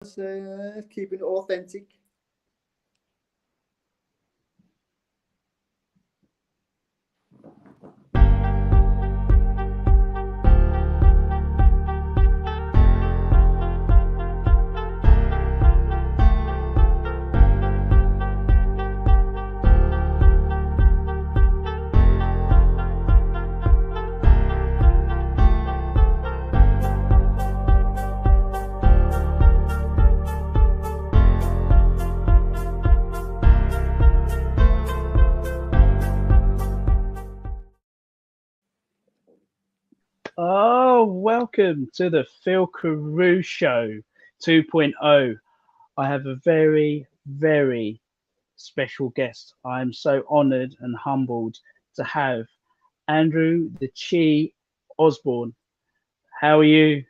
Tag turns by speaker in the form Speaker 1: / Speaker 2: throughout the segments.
Speaker 1: keeping it authentic.
Speaker 2: Oh, welcome to the Phil Carew Show 2.0. I have a very, very special guest. I am so honoured and humbled to have Andrew the Chi Osbourne. How are you?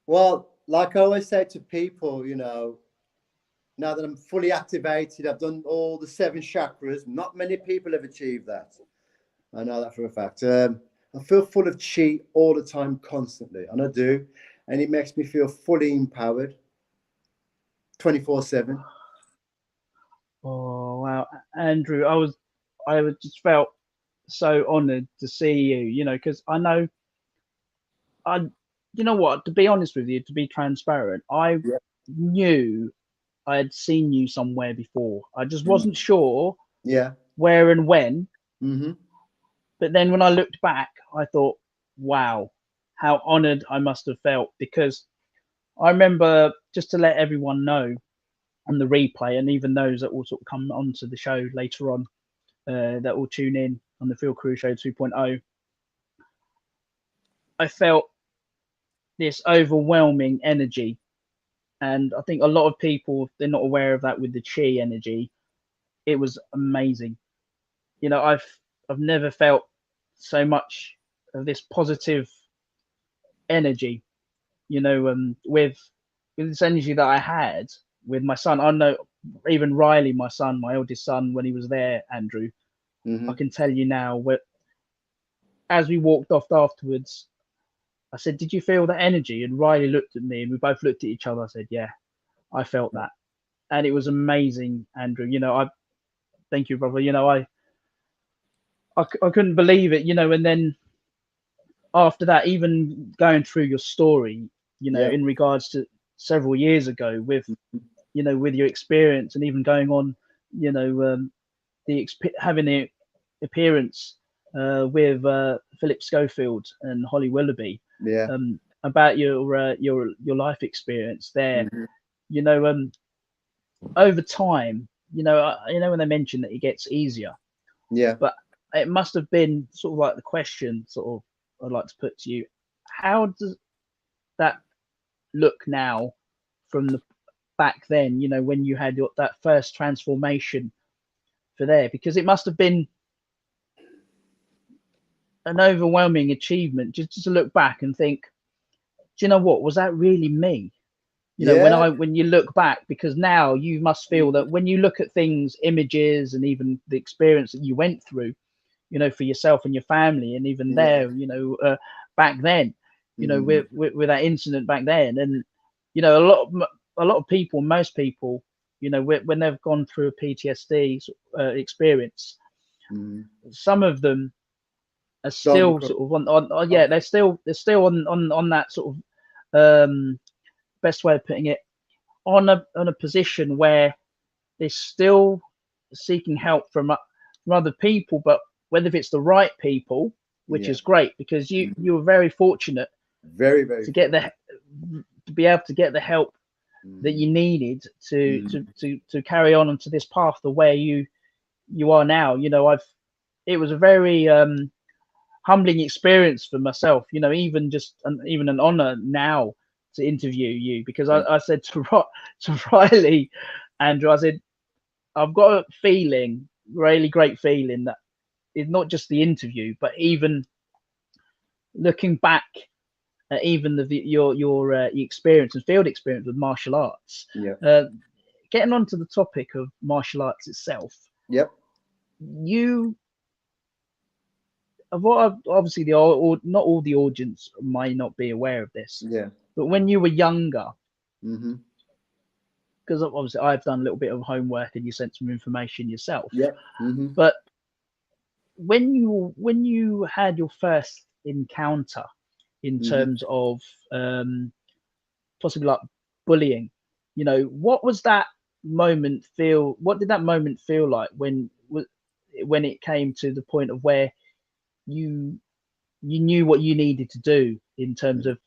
Speaker 1: Well, like I always say to people, now that I'm fully activated, I've done all the 7 chakras. Not many people have achieved that. I know that for a fact. I feel full of chi all the time, constantly, and I do. And it makes me feel fully empowered 24/7.
Speaker 2: Oh, wow. Andrew, I just felt so honoured to see you, because you know what, to be honest with you, to be transparent, I
Speaker 1: Yeah.
Speaker 2: knew I had seen you somewhere before. I just
Speaker 1: Mm.
Speaker 2: wasn't sure
Speaker 1: Yeah.
Speaker 2: where and when.
Speaker 1: Mm-hmm.
Speaker 2: But then when I looked back, I thought, wow, how honoured I must have felt, because I remember, just to let everyone know on the replay, and even those that will sort of come onto the show later on, that will tune in on the Phil Carew Show 2.0, I felt this overwhelming energy. And I think a lot of people, they're not aware of that with the chi energy. It was amazing. I've never felt so much of this positive energy, with this energy that I had with my son. I know even Riley, my son, my eldest son, when he was there, Andrew,
Speaker 1: Mm-hmm.
Speaker 2: I can tell you now, as we walked off afterwards, I said, "Did you feel that energy?" And Riley looked at me, and we both looked at each other. I said, "Yeah, I felt that," and it was amazing, Andrew. I thank you, brother. I couldn't believe it, and then after that, even going through your story,
Speaker 1: Yeah.
Speaker 2: in regards to several years ago with, with your experience, and even going on, having the appearance with Philip Schofield and Holly Willoughby,
Speaker 1: Yeah.
Speaker 2: about your life experience there.
Speaker 1: Mm-hmm.
Speaker 2: You know, over time, when they mention that it gets easier,
Speaker 1: Yeah.
Speaker 2: but it must have been sort of like the question, sort of, I'd like to put to you: how does that look now from the back then? When you had that first transformation for there, because it must have been an overwhelming achievement just to look back and think, do you know what, was that really me?
Speaker 1: Yeah.
Speaker 2: When you look back, because now you must feel that when you look at things, images, and even the experience that you went through, for yourself and your family, and even
Speaker 1: Yeah.
Speaker 2: there, back then, with that incident back then, and a lot of people, most people, when they've gone through a PTSD experience,
Speaker 1: Mm-hmm.
Speaker 2: some of them are
Speaker 1: Don't
Speaker 2: still
Speaker 1: become.
Speaker 2: sort of on yeah, they're still on that sort of, best way of putting it, on a position where they're still seeking help from other people, but whether it's the right people, which
Speaker 1: Yeah.
Speaker 2: is great, because you were very fortunate
Speaker 1: Very, very
Speaker 2: to get
Speaker 1: full.
Speaker 2: to be able to get the help that
Speaker 1: Mm-hmm.
Speaker 2: you needed to
Speaker 1: Mm-hmm.
Speaker 2: carry on onto this path the way you are now. It was a very humbling experience for myself, even an honor now to interview you, because I said to Riley, Andrew, I said, I've got a feeling, really great feeling, that it's not just the interview, but even looking back at even your experience and field experience with martial arts.
Speaker 1: Yeah.
Speaker 2: Uh, Getting onto the topic of martial arts itself,
Speaker 1: Yep.
Speaker 2: you what obviously not all the audience may not be aware of this,
Speaker 1: Yeah.
Speaker 2: but when you were younger,
Speaker 1: Mm-hmm.
Speaker 2: Because obviously I've done a little bit of homework and you sent some information yourself.
Speaker 1: Yeah. Mm-hmm.
Speaker 2: But when you had your first encounter in
Speaker 1: Mm-hmm.
Speaker 2: terms of possibly like bullying, you know, what was that moment feel? What did that moment feel like when it came to the point of where you knew what you needed to do in terms of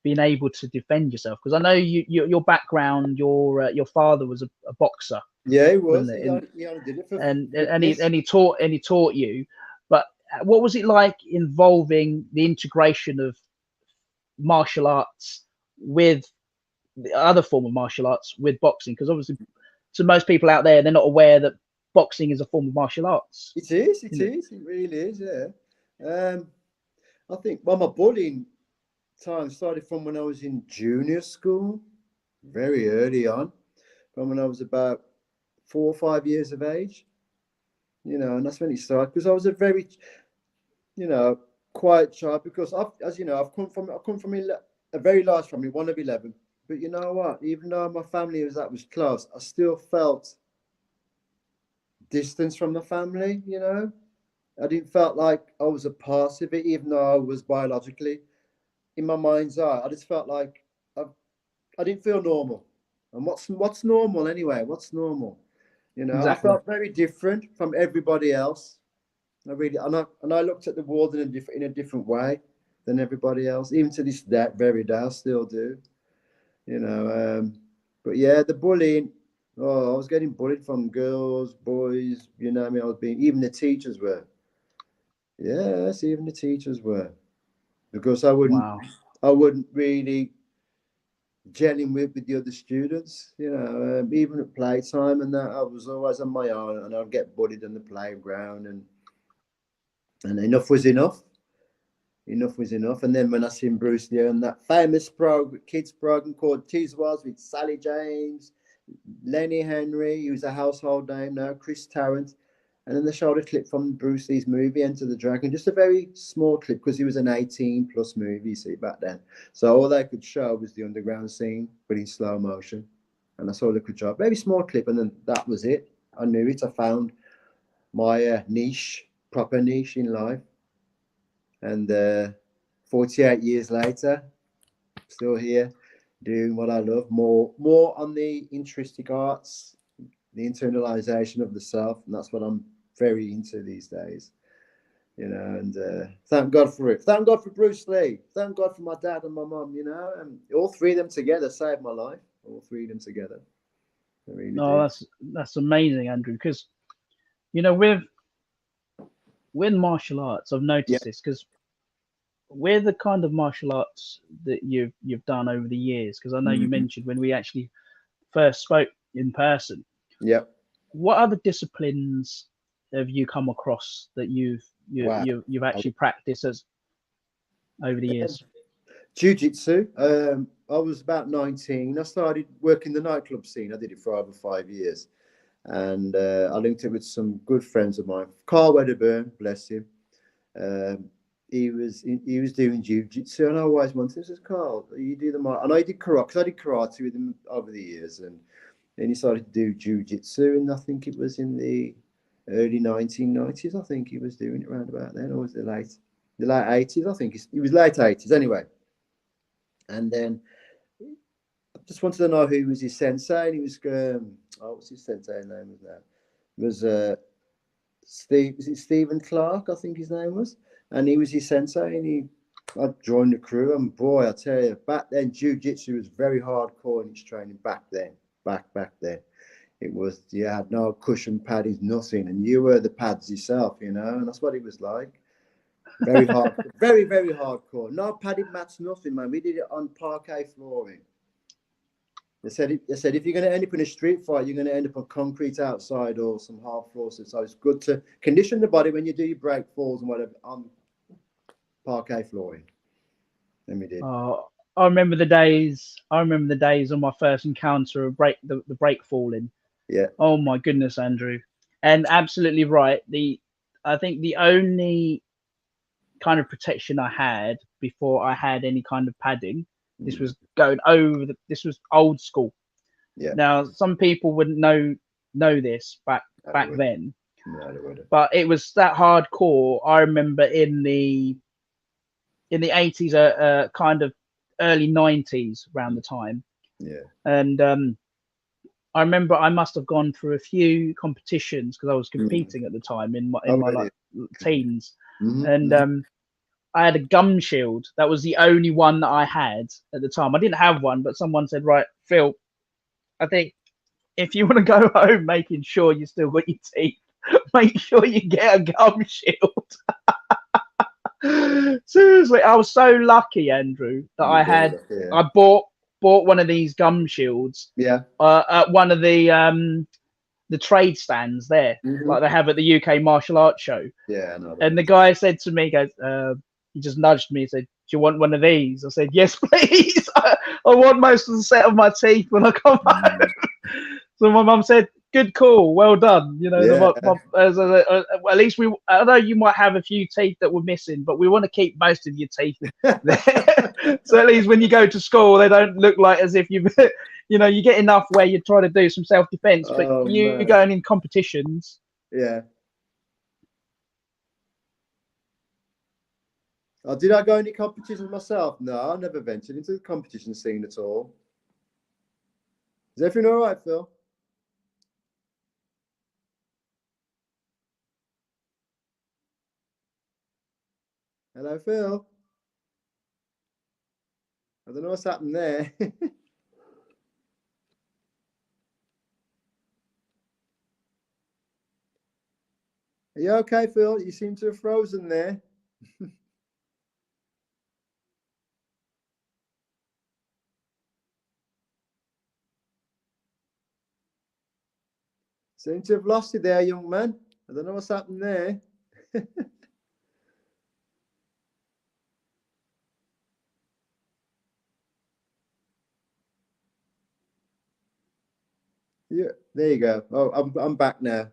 Speaker 2: being able to defend yourself? Because I know your background, your father was a boxer,
Speaker 1: Yeah, he
Speaker 2: wasn't
Speaker 1: was.
Speaker 2: it?
Speaker 1: He only did it for
Speaker 2: And
Speaker 1: fitness.
Speaker 2: he taught you. But what was it like involving the integration of martial arts with the other form of martial arts with boxing? Because obviously, to most people out there, they're not aware that boxing is a form of martial arts.
Speaker 1: It is.
Speaker 2: You
Speaker 1: It
Speaker 2: know?
Speaker 1: is. It really is. Yeah. I think my bullying time started from when I was in junior school, very early on, from when I was about 4 or 5 years of age. And that's when it started because I was a very, quiet child. Because as you know, I come from a very large family, one of 11. But you know what? Even though my family was close, I still felt distance from the family. I didn't felt like I was a part of it, even though I was biologically in my mind's eye. I just felt like I, I didn't feel normal. And what's normal anyway? What's normal? I
Speaker 2: Exactly.
Speaker 1: felt very different from everybody else. I really and I looked at the world in a different way than everybody else. Even to this very day, I still do. You know, but yeah, the bullying. Oh, I was getting bullied from girls, boys. I mean, I was being even the teachers were. Yes, even the teachers were because I wouldn't
Speaker 2: Wow.
Speaker 1: I wouldn't really gelling with the other students. Even at playtime and that, I was always on my own, and I'd get bullied on the playground, and enough was enough. Enough was enough. And then when I seen Bruce Lee on that famous kids program called Tiswas with Sally James, Lenny Henry, he was a household name now, Chris Tarrant. And then they showed a clip from Bruce Lee's movie, Enter the Dragon, just a very small clip because it was an 18 plus movie, see, back then. So all they could show was the underground scene, but in slow motion. And that's all they could show. Very small clip, and then that was it. I knew it. I found my niche, proper niche in life. And 48 years later, still here doing what I love, more on the intrinsic arts, the internalization of the self, and that's what I'm very into these days. And thank God for it. Thank God for Bruce Lee. Thank God for my dad and my mum. And all three of them together saved my life. All three of them together, they really
Speaker 2: No,
Speaker 1: did.
Speaker 2: that's amazing, Andrew. Because with martial arts, I've
Speaker 1: Yeah.
Speaker 2: noticed this because with the kind of martial arts that you've done over the years. Because I know you
Speaker 1: Mhm.
Speaker 2: mentioned when we actually first spoke in person.
Speaker 1: Yeah.
Speaker 2: What other disciplines have you come across that
Speaker 1: Wow.
Speaker 2: you've actually practiced as over the years?
Speaker 1: Jiu-jitsu. I was about 19. I started working the nightclub scene. I did it for over 5 years. And I linked it with some good friends of mine. Carl Wedderburn, bless him. Um, he was doing jiu-jitsu, and I always wanted. I said, Carl, you do the and I did karate because I did karate with him over the years, and then he started to do jiu-jitsu, and I think it was in the early 1990s. I think he was doing it around about then, or was it the late 80s? I think he was late 80s anyway. And then I just wanted to know who was his sensei, and he was what's his sensei name was now? It was Steve, was it Stephen Clark? I think his name was, and he was his sensei, and I joined the crew, and boy, I tell you, back then jiu-jitsu was very hardcore in its training. Back then, back then, it was, you had no cushion padding, nothing, and you were the pads yourself, and that's what it was like. Very hard, very hardcore. No padded mats, nothing, man. We did it on parquet flooring. They said if you're going to end up in a street fight, you're going to end up on concrete outside or some hard floors. So it's good to condition the body when you do your break falls and whatever on parquet flooring. And we did.
Speaker 2: I remember the days. I remember the days on my first encounter of the break falling.
Speaker 1: Yeah.
Speaker 2: Oh my goodness, Andrew, and absolutely right. I think the only kind of protection I had before I had any kind of padding This was going over. This was old school.
Speaker 1: Yeah.
Speaker 2: Now, some people wouldn't know this back then,
Speaker 1: No, they wouldn't.
Speaker 2: but it was that hardcore. I remember in the 80s, kind of early 90s, around the time.
Speaker 1: Yeah.
Speaker 2: And I remember I must have gone through a few competitions because I was competing at the time in my like teens, and I had a gum shield. That was the only one that I had at the time. I didn't have one, but someone said, "Right, Phil, I think if you want to go home making sure you still got your teeth, make sure you get a gum shield." Seriously, I was so lucky, Andrew, that I bought one of these gum shields.
Speaker 1: Yeah.
Speaker 2: At one of the trade stands there, like they have at the UK martial arts show.
Speaker 1: Yeah, I know.
Speaker 2: And the guy said to me, he goes, he just nudged me and said, "Do you want one of these?" I said, "Yes, please. I want most of the set of my teeth when I come home." So my mum said, "Good call, well done." You know, at least I know you might have a few teeth that were missing, but we want to keep most of your teeth there. So at least when you go to school, they don't look like as if you've, you get enough where you're trying to do some self-defense, but you're going in competitions.
Speaker 1: Yeah. Oh, did I go any competitions myself? No, I never ventured into the competition scene at all. Is everything all right, Phil? Hello, Phil. I don't know what's happened there. Are you okay, Phil? You seem to have frozen there. Seem to have lost you there, young man. I don't know what's happened there. Yeah, there you go. Oh, I'm back now.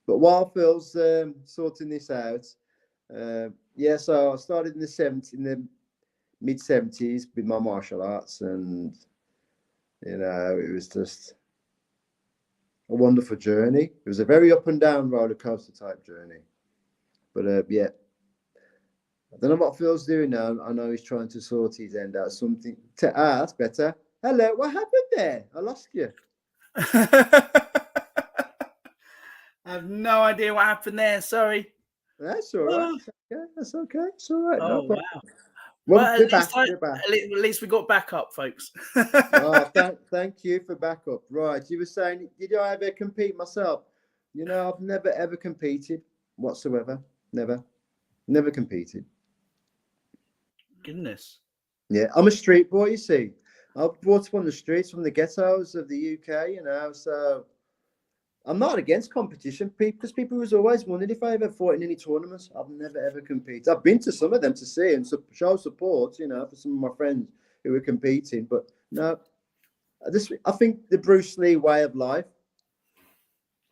Speaker 1: But while Phil's sorting this out, yeah, so I started in the mid-70s with my martial arts, and it was just a wonderful journey. It was a very up and down roller coaster type journey. But yeah, I don't know what Phil's doing now. I know he's trying to sort his end out. Something to ask better. Hello, what happened there? I lost you.
Speaker 3: I have no idea what happened there. Sorry.
Speaker 1: That's all right. Yeah, that's okay. It's all right. No problem.
Speaker 3: Wow.
Speaker 1: Well, we're back. We're back.
Speaker 3: At least we got backup, folks.
Speaker 1: Thank you for backup. Right. You were saying, did I ever compete myself? I've never, ever competed whatsoever. Never competed.
Speaker 3: Goodness.
Speaker 1: Yeah, I'm a street boy, you see. I was brought up on the streets from the ghettos of the UK, so I'm not against competition because people was always wondering if I ever fought in any tournaments. I've never, ever competed. I've been to some of them to see and show support, for some of my friends who were competing. But no, I think the Bruce Lee way of life,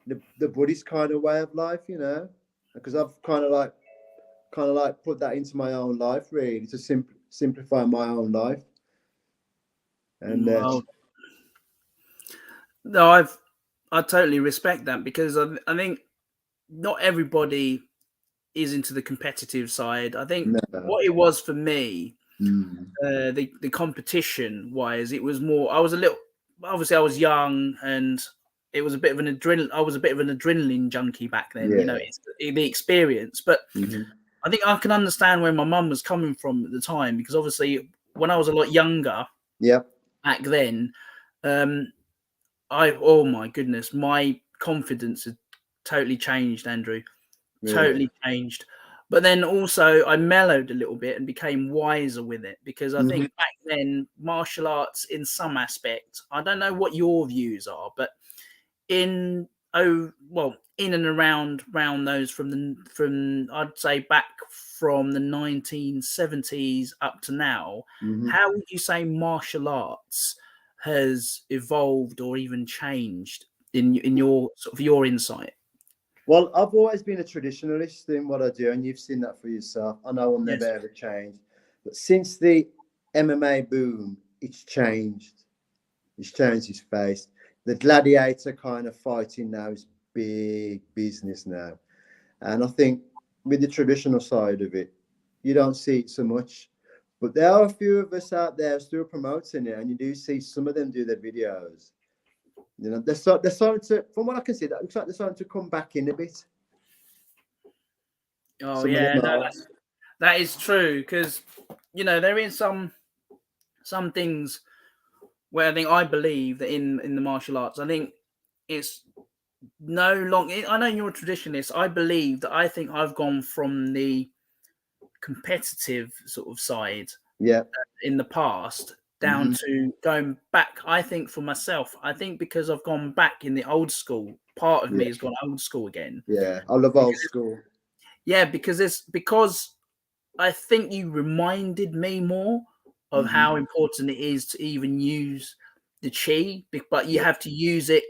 Speaker 1: the Buddhist kind of way of life, because I've kind of like put that into my own life, really, to simplify my own life. And
Speaker 3: no, I totally respect that, because I think not everybody is into the competitive side. I think what it was for me, the competition wise, it was more. I was obviously I was young, and it was a bit of an adrenaline. I was a bit of an adrenaline junkie back then.
Speaker 1: Yeah.
Speaker 3: It's the experience. But I think I can understand where my mum was coming from at the time, because obviously when I was a lot younger, back then, oh my goodness, my confidence had totally changed, Andrew. Really? Totally changed. But then also I mellowed a little bit and became wiser with it, because I think back then martial arts, in some aspect, I don't know what your views are, but in and around those from I'd say back from the 1970s up to now, how would you say martial arts has evolved or even changed in your sort of your insight?
Speaker 1: Well, I've always been a traditionalist in what I do, and you've seen that for yourself. I know I'll never ever change. But since the MMA boom, it's changed. It's changed its face. The gladiator kind of fighting now is big business now. And I think with the traditional side of it, you don't see it so much. But there are a few of us out there still promoting it, and you do see some of them do their videos. You know, they're starting to, from what I can see, that looks like they're starting to come back in a bit.
Speaker 3: Oh,
Speaker 1: Some
Speaker 3: yeah,
Speaker 1: of them
Speaker 3: no,
Speaker 1: are.
Speaker 3: that is true, because, you know, there is some things where I believe that in the martial arts, I think it's no longer, I know you're a traditionalist. I think I've gone from the competitive sort of side
Speaker 1: Yeah.
Speaker 3: in the past down to going back. I think for myself, I think because I've gone back in the old school, part of me has gone old school again.
Speaker 1: Yeah, I love old school.
Speaker 3: Yeah, because I think you reminded me more of how important it is to even use the chi, but you have to use it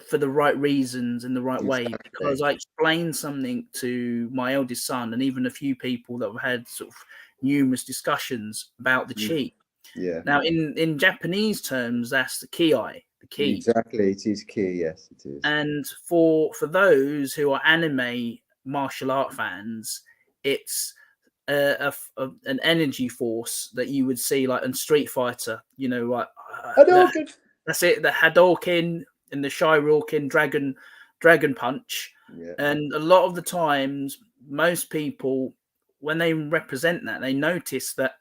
Speaker 3: for the right reasons in the right way. Because I explained something to my eldest son and even a few people that have had sort of numerous discussions about the chi.
Speaker 1: Yeah.
Speaker 3: Now, in Japanese terms, that's the ki, the key.
Speaker 1: Exactly, it is key. Yes, it is.
Speaker 3: And for those who are anime martial art fans, it's an energy force that you would see like in Street Fighter. You know, like that's it. The Hadouken and the Shuriken dragon punch.
Speaker 1: Yeah.
Speaker 3: And a lot of the times, most people, when they represent that, they notice that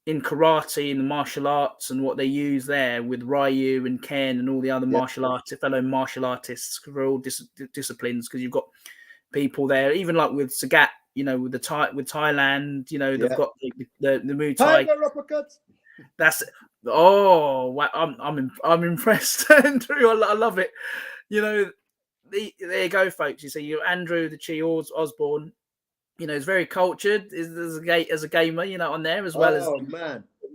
Speaker 3: in karate, in the martial arts, and what they use there with Ryu and Ken and all the other fellow martial artists for all disciplines, because you've got people there, even like with Sagat, you know, with Thailand, you know, they've got the Muay Thai. That's it. Oh, wow, I'm impressed, Andrew. I love it. You know, there you go, folks. You see, you Andrew the Chi Osbourne. You know, he's very cultured. As a gamer, you know, on there as well as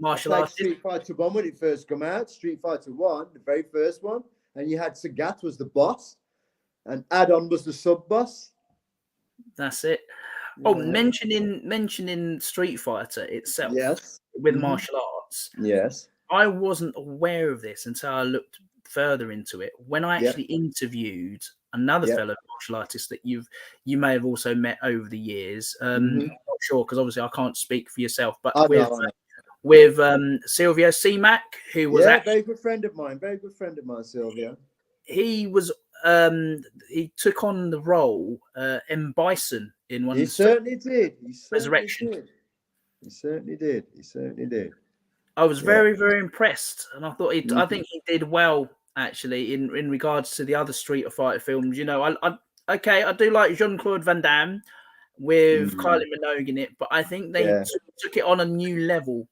Speaker 3: martial artist.
Speaker 1: Street Fighter 1 when it first came out. Street Fighter 1, the very first one, and you had Sagat was the boss, and Add-on was the sub boss.
Speaker 3: That's it. Oh, mentioning Street Fighter itself, with martial arts.
Speaker 1: Yes,
Speaker 3: I wasn't aware of this until I looked further into it. When I actually interviewed another fellow martial artist that you may have also met over the years. I'm not sure, because obviously I can't speak for yourself, but with Silvio C-Mac, who was
Speaker 1: a very good friend of mine, Silvio.
Speaker 3: He was he took on the role M. Bison in one.
Speaker 1: He certainly did.
Speaker 3: Resurrection.
Speaker 1: He certainly did.
Speaker 3: I was very, very impressed, and I thought I think he did well actually in regards to the other Street Fighter films. You know, I do like Jean-Claude Van Damme with Kylie Minogue in it, but I think they took it on a new level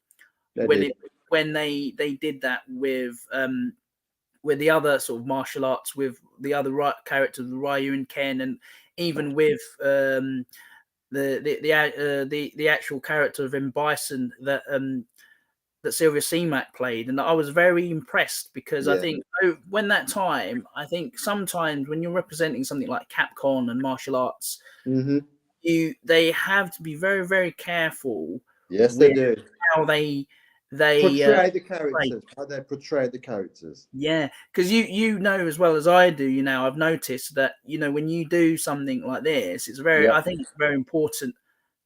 Speaker 3: when they did that with the other sort of martial arts, with the other characters, Ryu and Ken, and even with the actual character of M. Bison that Silvio C-Mac played. And I was very impressed, because I think when that time, I think sometimes when you're representing something like Capcom and martial arts, they have to be very, very careful.
Speaker 1: Yes, they do.
Speaker 3: How they
Speaker 1: portray the characters. How they portray the characters.
Speaker 3: Yeah, because you know as well as I do. You know, I've noticed that, you know, when you do something like this, it's very. I think it's very important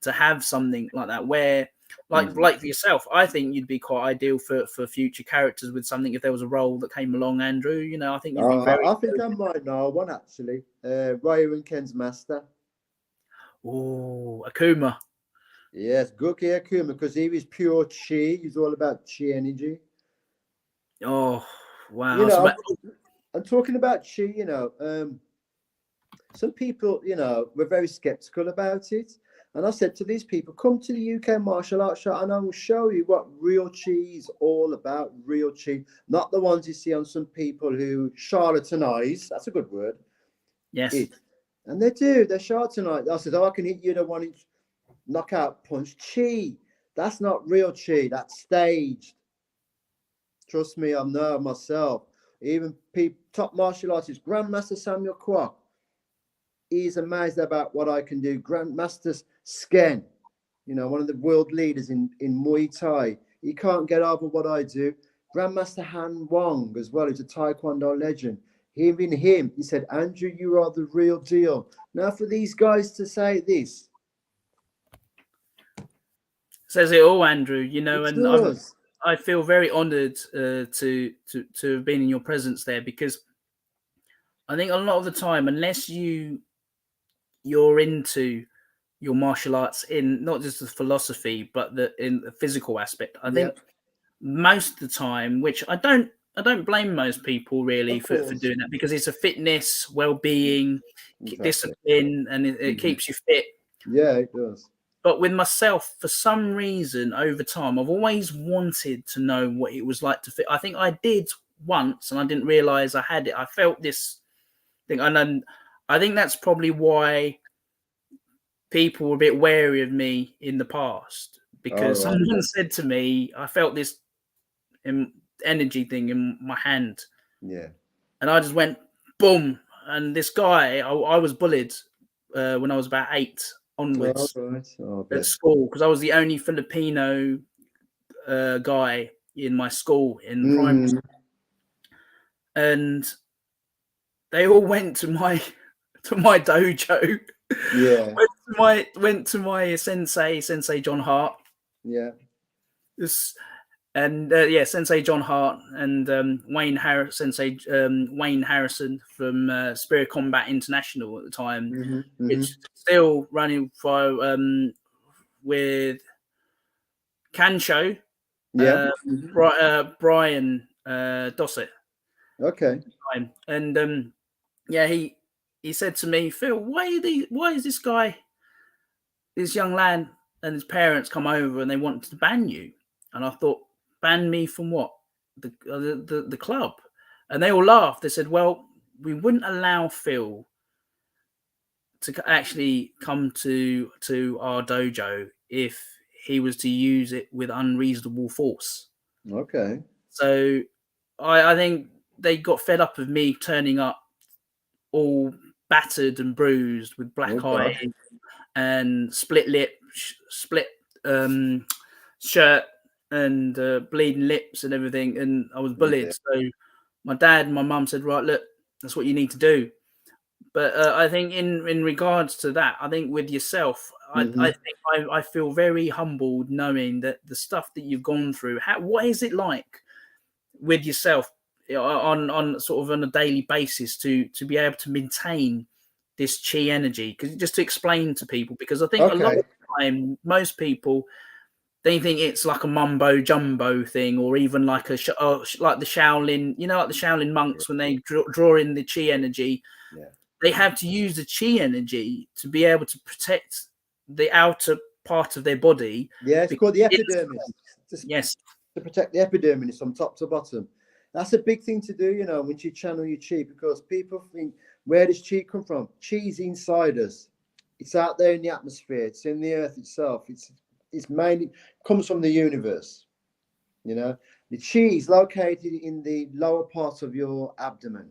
Speaker 3: to have something like that where. Like for yourself, I think you'd be quite ideal for future characters with something, if there was a role that came along, Andrew. You know, I think you'd be very.
Speaker 1: I think I might know one actually. Ryu and Ken's master.
Speaker 3: Oh, Akuma.
Speaker 1: Yes, Guki Akuma, because he was pure chi. He's all about chi energy.
Speaker 3: Oh, wow!
Speaker 1: You know, I'm talking about chi. You know, some people, you know, were very skeptical about it. And I said to these people, come to the UK martial arts show and I will show you what real chi is all about. Real chi, not the ones you see on some people who charlatanize. That's a good word.
Speaker 3: Yes.
Speaker 1: And they do. They're charlatanize. I said, I can hit you the 1-inch knockout punch. Chi. That's not real chi. That's staged. Trust me, I know myself. Even top martial artists, Grandmaster Samuel Kwok. He's amazed about what I can do. Grandmaster Sken, you know, one of the world leaders in Muay Thai. He can't get over what I do. Grandmaster Han Wong as well, who's a Taekwondo legend. Even him, he said, Andrew, you are the real deal. Now, for these guys to say this,
Speaker 3: says it all, Andrew. You know,
Speaker 1: it
Speaker 3: and
Speaker 1: does.
Speaker 3: I feel very honoured to have been in your presence there, because I think a lot of the time, unless you're into your martial arts in not just the philosophy but in the physical aspect, I think most of the time, which I don't blame most people really for doing that, because it's a fitness, well-being, discipline, and it keeps you fit.
Speaker 1: Yeah, it does.
Speaker 3: But with myself, for some reason, over time, I've always wanted to know what it was like to fit. I think I did once, and I didn't realize I had it. I felt this thing, and I think that's probably why people were a bit wary of me in the past, because someone said to me, I felt this energy thing in my hand.
Speaker 1: Yeah.
Speaker 3: And I just went, boom. And this guy, I was bullied when I was about 8 onwards at school, because I was the only Filipino guy in my school in primary school. And they all went to my dojo.
Speaker 1: Yeah.
Speaker 3: went to my Sensei John Hart.
Speaker 1: Yeah.
Speaker 3: Sensei John Hart and Sensei Wayne Harrison from Spirit Combat International at the time, which still running for with Kancho, Brian Dossett.
Speaker 1: Okay.
Speaker 3: And he said to me, Phil, why is this young lad and his parents come over and they want to ban you? And I thought, ban me from what? The club? And they all laughed. They said, well, we wouldn't allow Phil to actually come to our dojo if he was to use it with unreasonable force.
Speaker 1: Okay.
Speaker 3: So I think they got fed up of me turning up all battered and bruised with black eye and split lip, split shirt and bleeding lips and everything. And I was bullied. Yeah. So my dad and my mum said, right, look, that's what you need to do. But I think in regards to that, I think with yourself, I think I feel very humbled knowing that the stuff that you've gone through. What is it like with yourself on sort of on a daily basis to be able to maintain this chi energy? Because just to explain to people, because I think a lot of the time, most people, they think it's like a mumbo jumbo thing, or even like like the Shaolin, like the Shaolin monks when they draw in the chi energy. Yeah. They have to use the chi energy to be able to protect the outer part of their body.
Speaker 1: Yeah, it's called the epidermis.
Speaker 3: Yes.
Speaker 1: To protect the epidermis from top to bottom. That's a big thing to do, when you channel your chi, because people think, where does chi come from? Chi's inside us. It's out there in the atmosphere. It's in the earth itself. It's mainly comes from the universe. The chi is located in the lower part of your abdomen.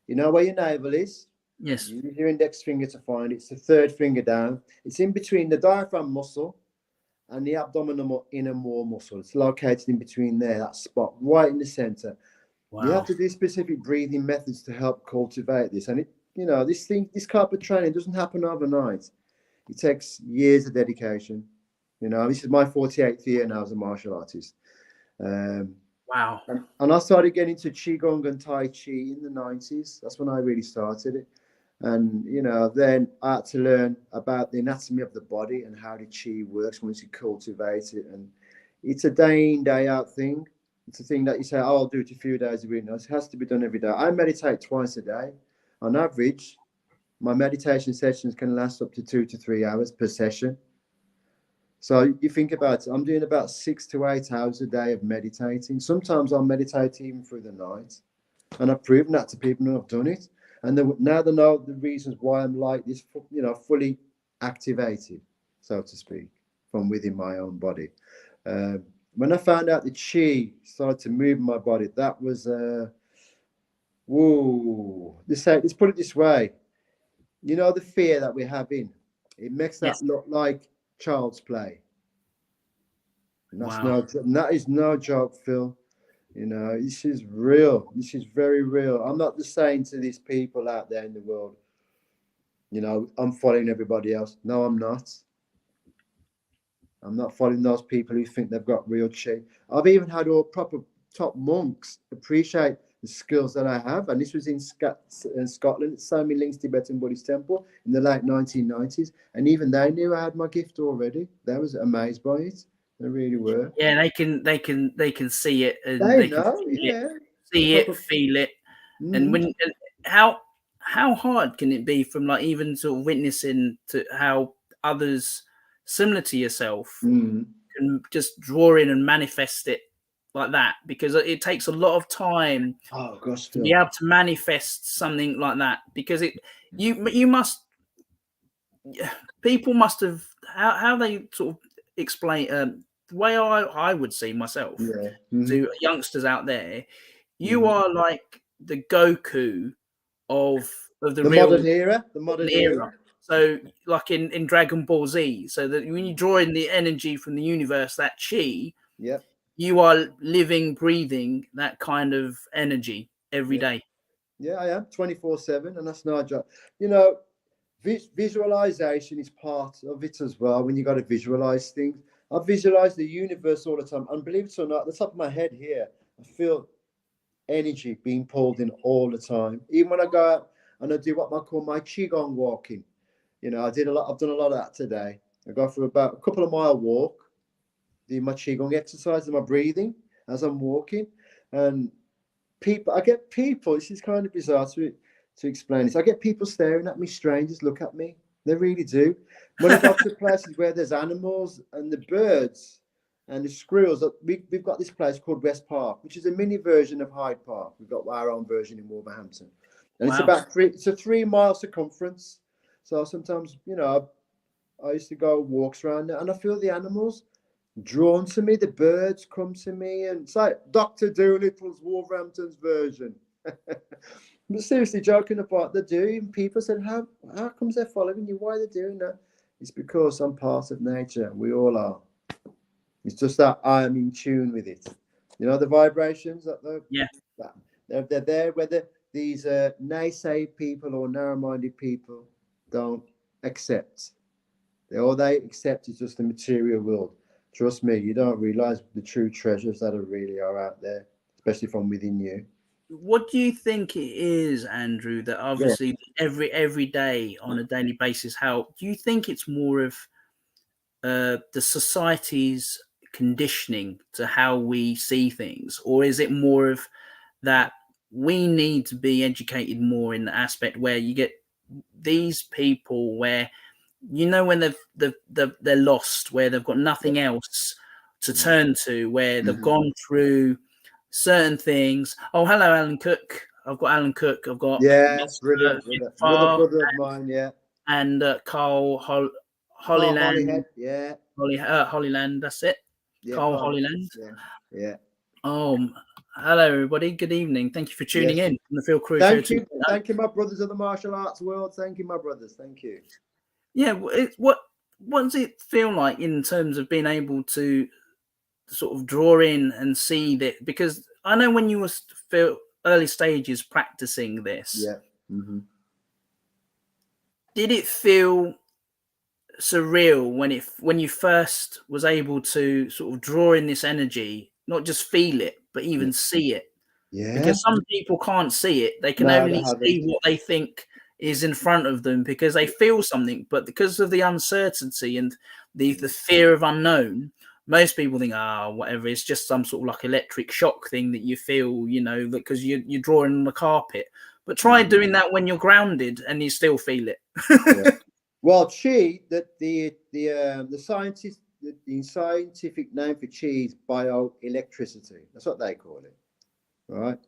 Speaker 1: You know where your navel is?
Speaker 3: Yes.
Speaker 1: You use your index finger to find it. It's the third finger down. It's in between the diaphragm muscle and the abdominal inner wall muscle. It's located in between there, that spot, right in the center. Wow. You have to do specific breathing methods to help cultivate this. And this type of training doesn't happen overnight. It takes years of dedication. This is my 48th year now as a martial artist.
Speaker 3: Wow.
Speaker 1: And I started getting into Qigong and Tai Chi in the 90s. That's when I really started it. And, then I had to learn about the anatomy of the body and how the chi works once you cultivate it. And it's a day in, day out thing. It's a thing that you say, I'll do it a few days a week. No, it has to be done every day. I meditate twice a day. On average, my meditation sessions can last up to 2 to 3 hours per session. So you think about it, I'm doing about 6 to 8 hours a day of meditating. Sometimes I'll meditate even through the night. And I've proven that to people who have done it. And now they know the reasons why I'm like this, fully activated, so to speak, from within my own body. When I found out the chi started to move in my body, that was, whoa. Let's put it this way. The fear that we're having, it makes that look like child's play. And
Speaker 3: Wow.
Speaker 1: that is no joke, Phil. You know, this is real. This is very real. I'm not just saying to these people out there in the world, you know, I'm following everybody else. No, I'm not. I'm not following those people who think they've got real chi. I've even had all proper top monks appreciate the skills that I have. And this was in Scotland at Sami Ling's Tibetan Buddhist Temple in the late 1990s. And even they knew I had my gift already. They was amazed by it. They really were.
Speaker 3: Yeah, they can see it, and
Speaker 1: They
Speaker 3: can
Speaker 1: know, yeah.
Speaker 3: see it, feel it. And when how hard can it be from like even sort of witnessing to how others similar to yourself can just draw in and manifest it like that, because it takes a lot of time to be able to manifest something like that, because you must, people must have how they sort of explain the way I would see myself to youngsters out there. You are like the Goku of the real
Speaker 1: modern era, the modern era.
Speaker 3: So like in Dragon Ball Z, so that when you draw in the energy from the universe, that chi, you are living, breathing that kind of energy every day.
Speaker 1: Yeah, I am 24/7, and that's no job. You know, visualization is part of it as well. When you got to visualize things, I visualize the universe all the time. And believe it or not, at the top of my head here, I feel energy being pulled in all the time. Even when I go out and I do what I call my qigong walking. You know, I've done a lot of that today. I go for about a couple of mile walk, do my qigong exercise and my breathing as I'm walking. And I get people, this is kind of bizarre to explain this. I get people staring at me, strangers look at me. They really do. When I go to places where there's animals and the birds and the squirrels, we've got this place called West Park, which is a mini version of Hyde Park. We've got our own version in Wolverhampton. And it's a 3 mile circumference. So sometimes, you know, I used to go walks around there and I feel the animals drawn to me. The birds come to me, and it's like Dr. Doolittle's Wolverhampton's version. But seriously, joking apart, they're doing. People said, how comes they're following you? Why are they doing that? It's because I'm part of nature. We all are. It's just that I'm in tune with it. You know, the vibrations that they're there, whether these naysay people or narrow-minded people don't accept. All they accept is just the material world. Trust me, you don't realize the true treasures that really are out there, especially from within you.
Speaker 3: What do you think it is, Andrew, that obviously every day on a daily basis, how do you think it's more of the society's conditioning to how we see things, or is it more of that we need to be educated more in the aspect where you get these people where, you know, when they're lost, where they've got nothing else to turn to, where they've gone through certain things. Oh, hello, Alan Cook. I've got Alan Cook. I've got
Speaker 1: brilliant. Brother of mine,
Speaker 3: and Carl Hollyland.
Speaker 1: Hollyhead,
Speaker 3: Hollyland. That's it. Carl Hollyland.
Speaker 1: Yeah.
Speaker 3: Oh, hello, everybody. Good evening. Thank you for tuning in from the Phil Carew Show.
Speaker 1: Thank you, my brothers of the martial arts world. Thank you, my brothers. Thank you.
Speaker 3: Yeah, what does it feel like in terms of being able to sort of draw in and see that? Because I know when you were early stages practicing this, did it feel surreal when you first was able to sort of draw in this energy, not just feel it, but even see it? Yeah. Because some people can't see it; they can only see what they think is in front of them because they feel something, but because of the uncertainty and the fear of unknown, most people think, whatever, it's just some sort of like electric shock thing that you feel, you know, because you're drawing on the carpet. But try doing that when you're grounded and you still feel it.
Speaker 1: Well, chi, the scientific name for chi is bioelectricity. That's what they call it, right?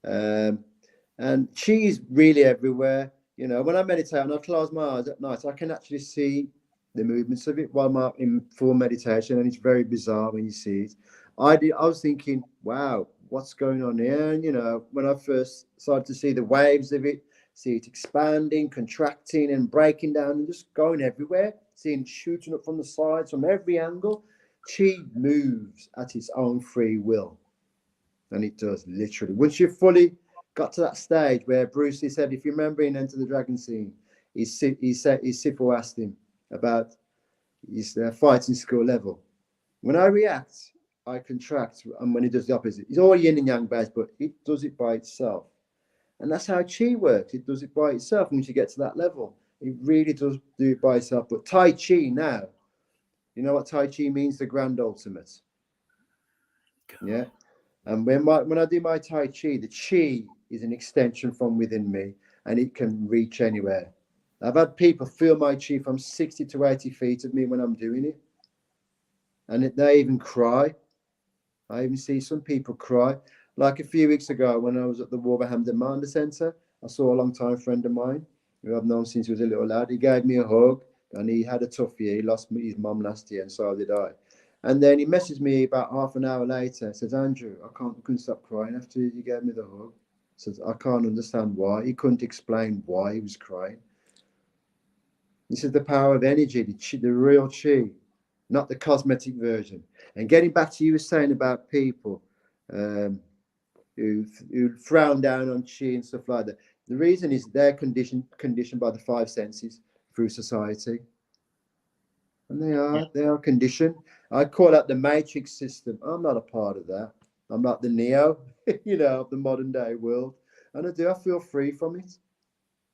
Speaker 1: And chi is really everywhere. You know, when I meditate and I close my eyes at night, I can actually see the movements of it while I'm in full meditation, and it's very bizarre when you see it. I was thinking, wow, what's going on here? And, you know, when I first started to see the waves of it, see it expanding, contracting, and breaking down and just going everywhere. seeing shooting up from the sides, from every angle. Chi moves at its own free will. And it does, literally. Once you've fully got to that stage where Bruce Lee said, if you remember in Enter the Dragon scene, his Sifu asked him about his fighting skill level. When I react, I contract, and when he does the opposite, it's all yin and yang based, but it does it by itself. And that's how Chi works. It does it by itself. Once you get to that level, it really does do it by itself. But Tai Chi now, you know what Tai Chi means? The grand ultimate. Yeah. And when I do my Tai Chi, the Chi is an extension from within me, and it can reach anywhere. I've had people feel my Chi from 60 to 80 feet of me when I'm doing it. And they even cry. I even see some people cry. Like a few weeks ago when I was at the Wolverhampton Minder Centre, I saw a long-time friend of mine who I've known since he was a little lad. He gave me a hug, and he had a tough year. He lost his mum last year, and so did I. And then he messaged me about half an hour later and says, Andrew, I couldn't stop crying after you gave me the hug. Says, I can't understand why. He couldn't explain why he was crying. He said, the power of energy, the real Chi, not the cosmetic version. And getting back to you were saying about people who frown down on Chi and stuff like that. The reason is they're conditioned by the five senses through society. And they are conditioned. I call that the matrix system. I'm not a part of that. I'm not the Neo, of the modern day world. And I feel free from it.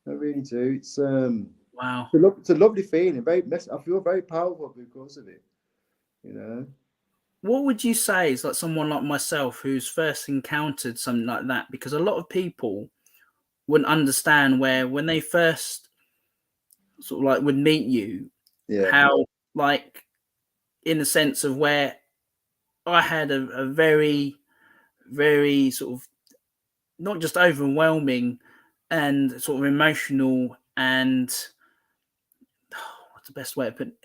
Speaker 1: I really do. It's
Speaker 3: wow.
Speaker 1: It's a lovely feeling. I feel very powerful because of it.
Speaker 3: What would you say is like someone like myself who's first encountered something like that? Because a lot of people wouldn't understand when they first sort of like would meet you, how like in the sense of where I had a very, very sort of not just overwhelming and sort of emotional and what's the best way to put it?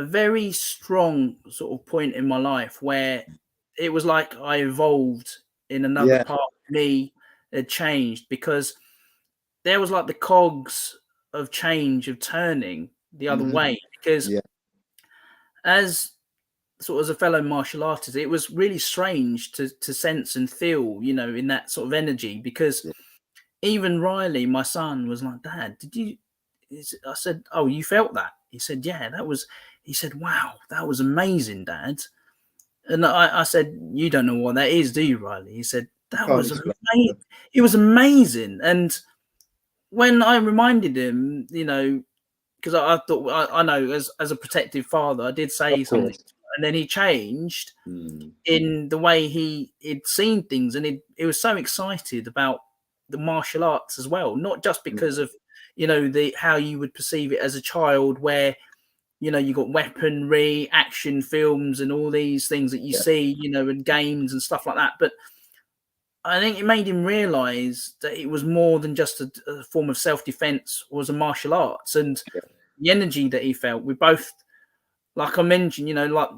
Speaker 3: A very strong sort of point in my life where it was like I evolved in another part of me had changed, because there was like the cogs of change of turning the other way, because as a fellow martial artist, it was really strange to sense and feel, in that sort of energy, because even Riley, my son, was like, Dad, did you, I said, oh, you felt that? He said, yeah, he said, wow, that was amazing, Dad. And I said, you don't know what that is, do you, Riley? He said, that was amazing. It was amazing. And when I reminded him, because I thought, I know as a protective father, I did say something, and then he changed in the way he'd seen things, and he was so excited about the martial arts as well, not just because of, how you would perceive it as a child, where, you got weaponry, action films, and all these things that you see, in games and stuff like that. But I think it made him realize that it was more than just a form of self-defense, was a martial arts, and the energy that he felt. We both, like I mentioned, like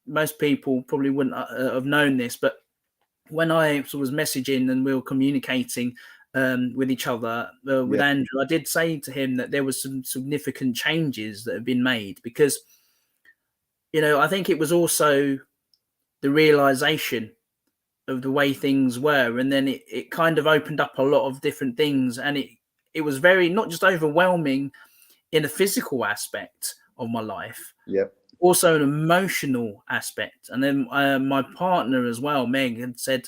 Speaker 3: most people probably wouldn't have known this, but when I was messaging and we were communicating with each other, with Andrew, I did say to him that there was some significant changes that have been made, because, I think it was also the realization of the way things were, and then it kind of opened up a lot of different things, and it was very, not just overwhelming in a physical aspect of my life, also an emotional aspect. And then my partner as well, Meg, had said,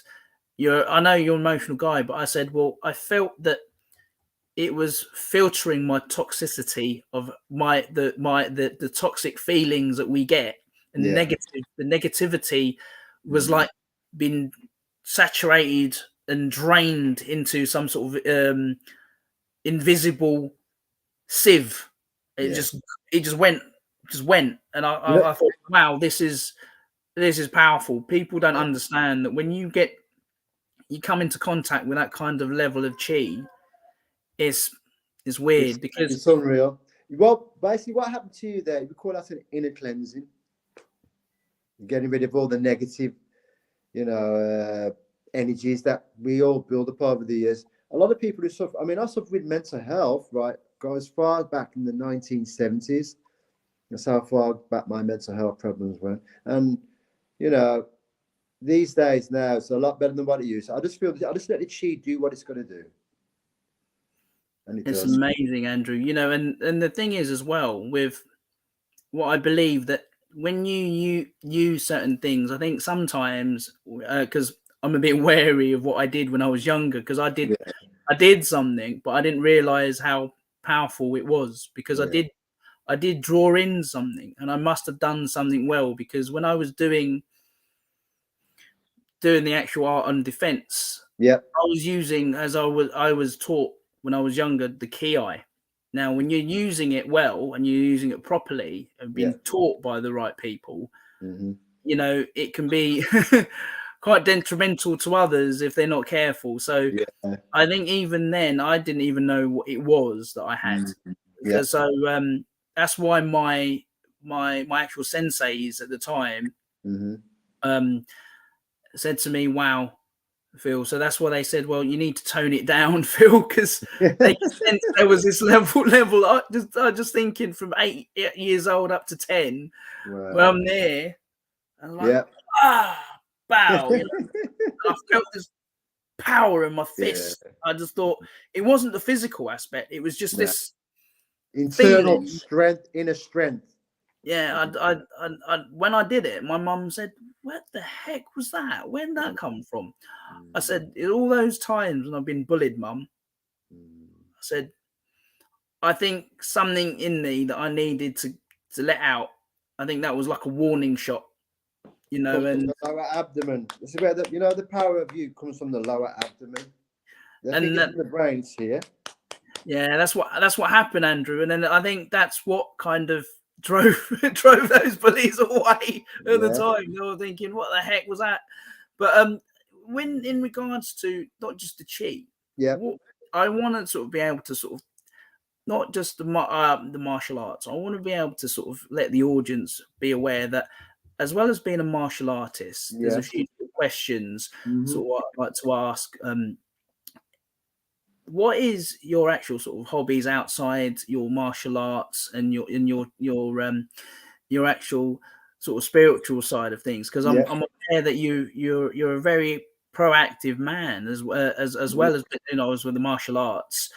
Speaker 3: I know you're an emotional guy, but I said, well, I felt that it was filtering my toxicity of the toxic feelings that we get, and the negativity was like being saturated and drained into some sort of invisible sieve. It just went, and I thought, wow, this is powerful. People don't understand that when you come into contact with that kind of level of Chi, it's weird, because
Speaker 1: it's unreal. Well, basically, what happened to you there? We call that an inner cleansing. Getting rid of all the negative, energies that we all build up over the years. A lot of people who suffer. I mean, I suffer with mental health, right, go as far back in the 1970s. That's how far back my mental health problems went. And, you know, these days now, it's a lot better than what it used to. I just let the chi do what it's going to do. And
Speaker 3: it's
Speaker 1: does.
Speaker 3: amazing, Andrew. You know, and the thing is as well with what I believe that when you use certain things, I think sometimes because I'm a bit wary of what I did when I was younger, because I did something, but I didn't realize how powerful it was, because I did draw in something, and I must have done something well, because when I was doing the actual art and defense, I was using, as I was taught when I was younger, the ki. Now, when you're using it well and you're using it properly and being taught by the right people, you know, it can be quite detrimental to others if they're not careful. So I think even then, I didn't even know what it was that I had. So that's why my actual senseis at the time said to me, "Wow, Phil." So that's why they said, "Well, you need to tone it down, Phil," because they could sense there was this level. I just thinking from 8 years old up to 10, where I'm there, and like, bow. You know? I felt this power in my fist. I just thought it wasn't the physical aspect; it was just this
Speaker 1: internal
Speaker 3: feeling.
Speaker 1: strength, inner strength.
Speaker 3: Yeah, I when I did it, my mum said, "What the heck was that? Where did that come from?" I said, "In all those times when I've been bullied, Mum," I said, "I think something in me that I needed to let out. I think that was like a warning shot, you know." And
Speaker 1: the lower abdomen. This is where the power of you comes from, the lower abdomen. And the brain's here.
Speaker 3: Yeah, that's what happened, Andrew. And then I think that's what kind of drove those bullies away at the time. They were thinking, "What the heck was that?" But when in regards to not just the chi, I want to sort of be able to sort of not just the martial arts. I want to be able to sort of let the audience be aware that, as well as being a martial artist, there's a few questions sort of I'd like to ask. What is your actual sort of hobbies outside your martial arts and your actual sort of spiritual side of things? Because I'm aware that you're a very proactive man as well as with the martial arts.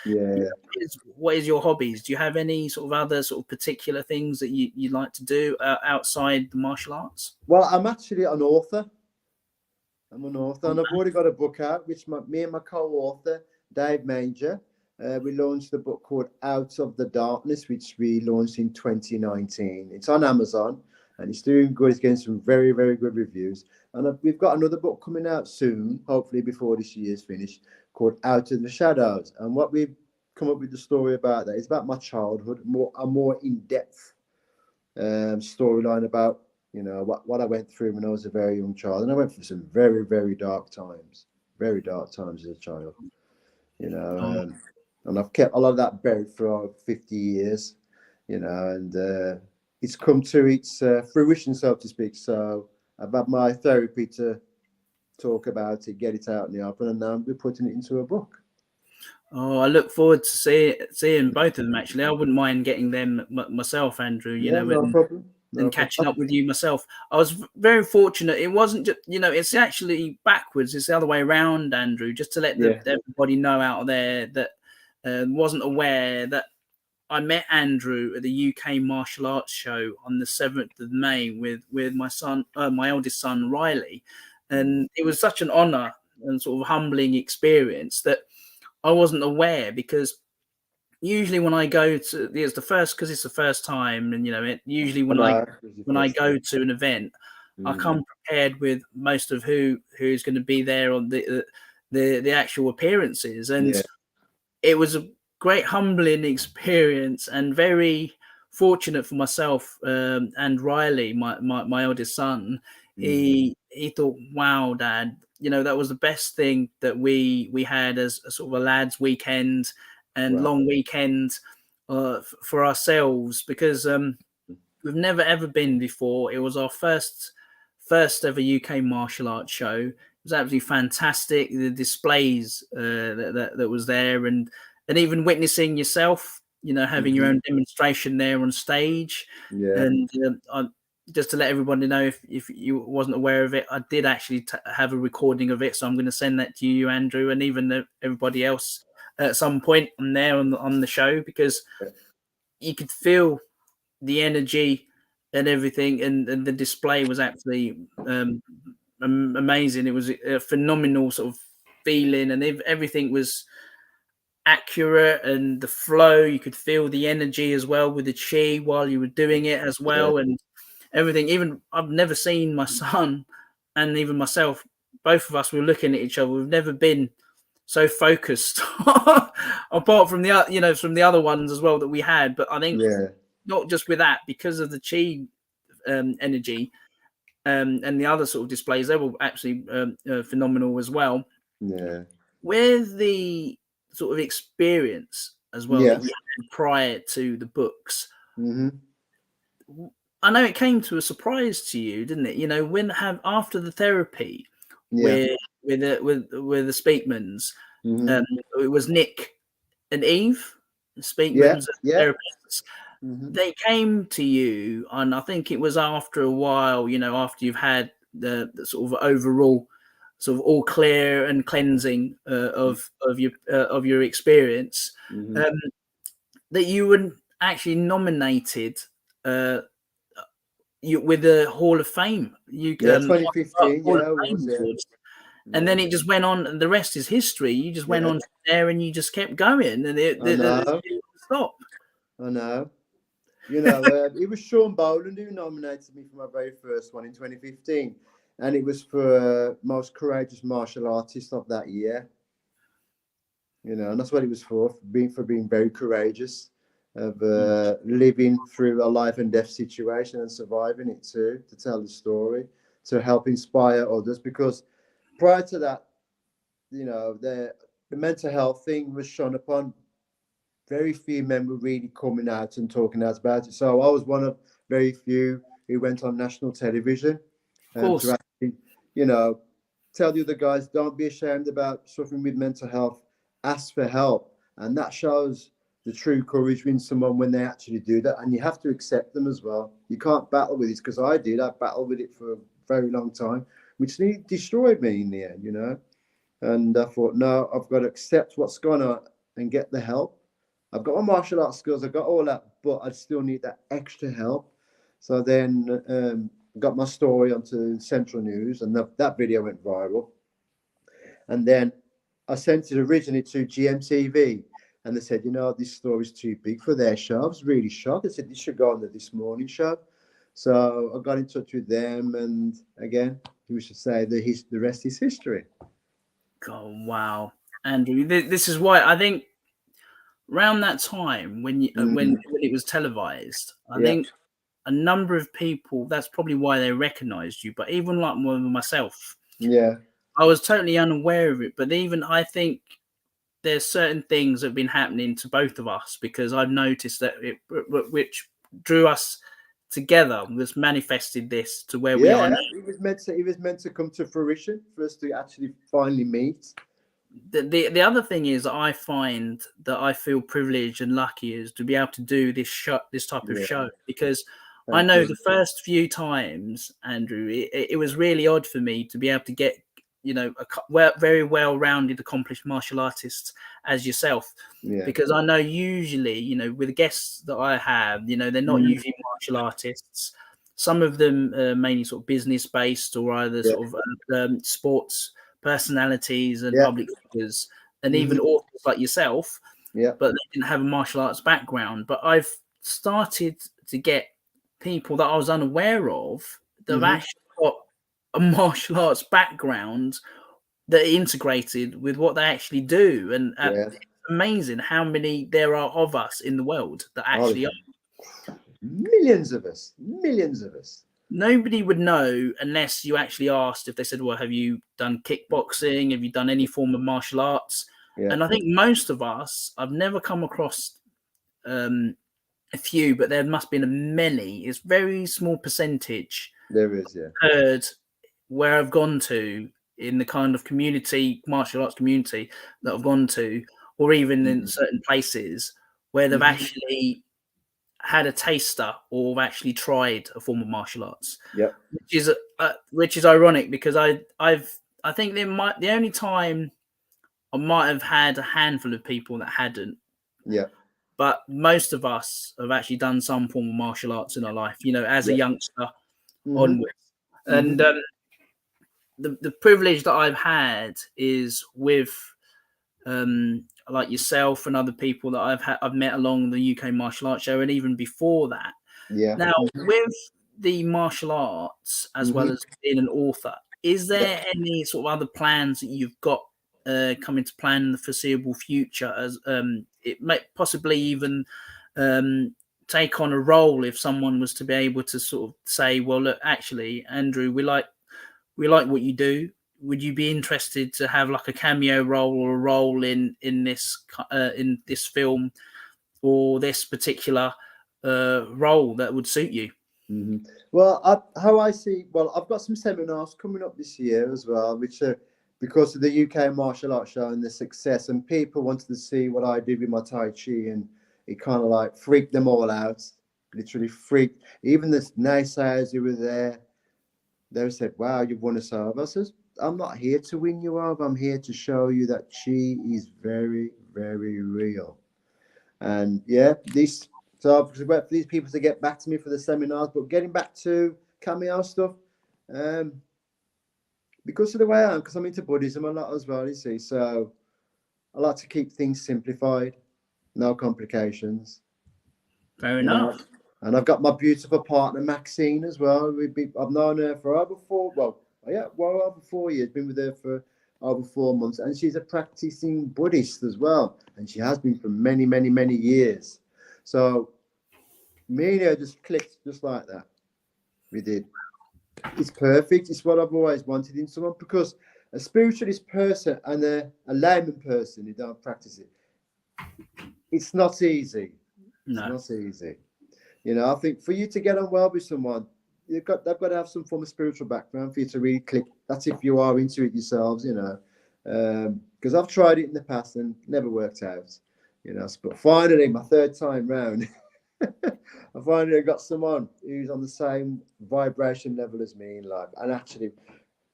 Speaker 3: What is your hobbies? Do you have any sort of other sort of particular things that you like to do outside the martial arts?
Speaker 1: Well, I'm actually an author. And I've already got a book out, which me and my co-author, Dave Manger, we launched a book called Out of the Darkness, which we launched in 2019. It's on Amazon, and it's doing good. It's getting some very, very good reviews. And we've got another book coming out soon, hopefully before this year's finished, called Out of the Shadows. And what we've come up with the story about that is about my childhood, a more in-depth storyline about, you know, what I went through when I was a very young child. And I went through some very, very dark times as a child, you know. And I've kept a lot of that buried for 50 years, you know, and it's come to its fruition, so to speak. So I've had my therapy to talk about it, get it out in the open, and now we're putting it into a book.
Speaker 3: Oh, I look forward to seeing both of them, actually. I wouldn't mind getting them myself, Andrew,
Speaker 1: no problem.
Speaker 3: And catching up with you myself. I was very fortunate. It wasn't just, you know, it's actually backwards. It's the other way around, Andrew, just to let everybody know out there that wasn't aware that I met Andrew at the UK Martial Arts Show on the 7th of May with my son, my eldest son, Riley. And it was such an honor and sort of humbling experience that I wasn't aware, because usually when I go to, it's the first time, and you know, usually when I go to an event, I come prepared with most of who's going to be there on the actual appearances, and it was a great humbling experience and very fortunate for myself and Riley, my eldest son. He thought, "Wow, Dad, you know, that was the best thing that we had as a sort of a lads weekend and long weekend for ourselves, because we've never ever been before. It was our first ever UK martial arts show. It was absolutely fantastic. The displays that was there, and even witnessing yourself having your own demonstration there on stage.
Speaker 1: Yeah.
Speaker 3: And just to let everybody know, if you wasn't aware of it, I did actually have a recording of it, so I'm going to send that to you, Andrew, and even everybody else at some point on there on the show, because you could feel the energy and everything, and the display was actually amazing. It was a phenomenal sort of feeling, and everything was accurate, and the flow, you could feel the energy as well with the chi while you were doing it as well. And everything. Even I've never seen my son and even myself, both of us were looking at each other. We've never been so focused apart from from the other ones as well that we had. But I think not just with that, because of the chi energy and the other sort of displays, they were actually phenomenal as well.
Speaker 1: Yeah.
Speaker 3: With the sort of experience as well that you had prior to the books, I know it came to a surprise to you, didn't it? When after the therapy with the Speakmans, it was Nick and Eve, the Speakmans therapists. They came to you, and I think it was after a while, after you've had the sort of overall sort of all clear and cleansing of your experience, that you were actually nominated with the Hall of Fame.
Speaker 1: 2015,
Speaker 3: and then it just went on, and the rest is history. You just went on there, and you just kept going, and it didn't stop.
Speaker 1: I know. It was Sean Boland who nominated me for my very first one in 2015, and it was for most courageous martial artist of that year. And that's what it was for being very courageous, of living through a life and death situation and surviving it too, to tell the story, to help inspire others. Because prior to that, the mental health thing was shone upon. Very few men were really coming out and talking out about it. So I was one of very few who went on national television to actually, tell the other guys, don't be ashamed about suffering with mental health, ask for help. And that shows the true courage in someone when they actually do that. And you have to accept them as well. You can't battle with it, because I did. I battled with it for a very long time, which destroyed me in the end, And I thought, no, I've got to accept what's going on and get the help. I've got my martial arts skills, I've got all that, but I still need that extra help. So then got my story onto Central News, and that video went viral. And then I sent it originally to GMTV, and they said, this story's too big for their show. I was really shocked. They said, this should go on the This Morning show. So I got in touch with them, and again, we should say the rest is history.
Speaker 3: Oh, wow. Andrew, this is why I think around that time when it was televised, I think a number of people, that's probably why they recognized you. But even like myself, I was totally unaware of it. But even I think there's certain things that have been happening to both of us, because I've noticed that which drew us together, was manifested this to where we are now.
Speaker 1: It was meant to come to fruition for us to actually finally meet.
Speaker 3: The other thing is, I find that I feel privileged and lucky is to be able to do this type of show, because I know the first few times, Andrew, it was really odd for me to be able to get very well-rounded, accomplished martial artists as yourself, because I know usually with the guests that I have, they're not usually martial artists. Some of them are mainly sort of business based, or either sort of sports personalities and public figures, and even authors like yourself, but they didn't have a martial arts background. But I've started to get people that I was unaware of that have actually got a martial arts background that are integrated with what they actually do. And it's amazing how many there are of us in the world that actually are.
Speaker 1: Millions of us.
Speaker 3: Nobody would know unless you actually asked. If they said, well, have you done kickboxing? Have you done any form of martial arts? And I think most of us, I've never come across a few, but there must be many. It's very small percentage.
Speaker 1: There is,
Speaker 3: heard where I've gone to in the kind of community, martial arts community that I've gone to, or even in certain places where they've actually had a taster or have actually tried a form of martial arts.
Speaker 1: Yeah,
Speaker 3: which is ironic because I think the only time I might have had a handful of people that hadn't.
Speaker 1: Yeah.
Speaker 3: But most of us have actually done some form of martial arts in our life, you know, as a youngster onwards. And the privilege that I've had is with like yourself and other people that I've met along the UK martial arts show, and even before that.
Speaker 1: Yeah.
Speaker 3: Now, with the martial arts, as well as being an author, is there any sort of other plans that you've got coming to plan in the foreseeable future? As it may possibly even take on a role if someone was to be able to sort of say, well, look, actually, Andrew, we like what you do. Would you be interested to have like a cameo role or a role in this film or this particular role that would suit you?
Speaker 1: Well, I've got some seminars coming up this year as well, which are because of the UK martial arts show and the success, and people wanted to see what I did with my Tai Chi, and it kind of like freaked them all out. Literally freaked. Even the naysayers who were there, they said, "Wow, you've won us over." I says, "I'm not here to win you over. I'm here to show you that Chi is very, very real." And yeah, so I've waited for these people to get back to me for the seminars. But getting back to cameo stuff, because of the way I am, because I'm into Buddhism a lot as well, you see. So I like to keep things simplified, no complications.
Speaker 3: Fair enough.
Speaker 1: Know? And I've got my beautiful partner Maxine as well. I've known her for over 4 years. Been with her for over 4 months, and she's a practicing Buddhist as well, and she has been for many, many, many years. So me and her just clicked just like that. We did. It's perfect. It's what I've always wanted in someone, because a spiritualist person and a layman person who don't practice it, it's not easy.
Speaker 3: No.
Speaker 1: It's not easy. You know, I think for you to get on well with someone, they've got to have some form of spiritual background for you to really click. That's if you are into it yourselves, you know. Because I've tried it in the past and never worked out, you know. But finally, my third time round, I finally got someone who's on the same vibration level as me in life. And actually,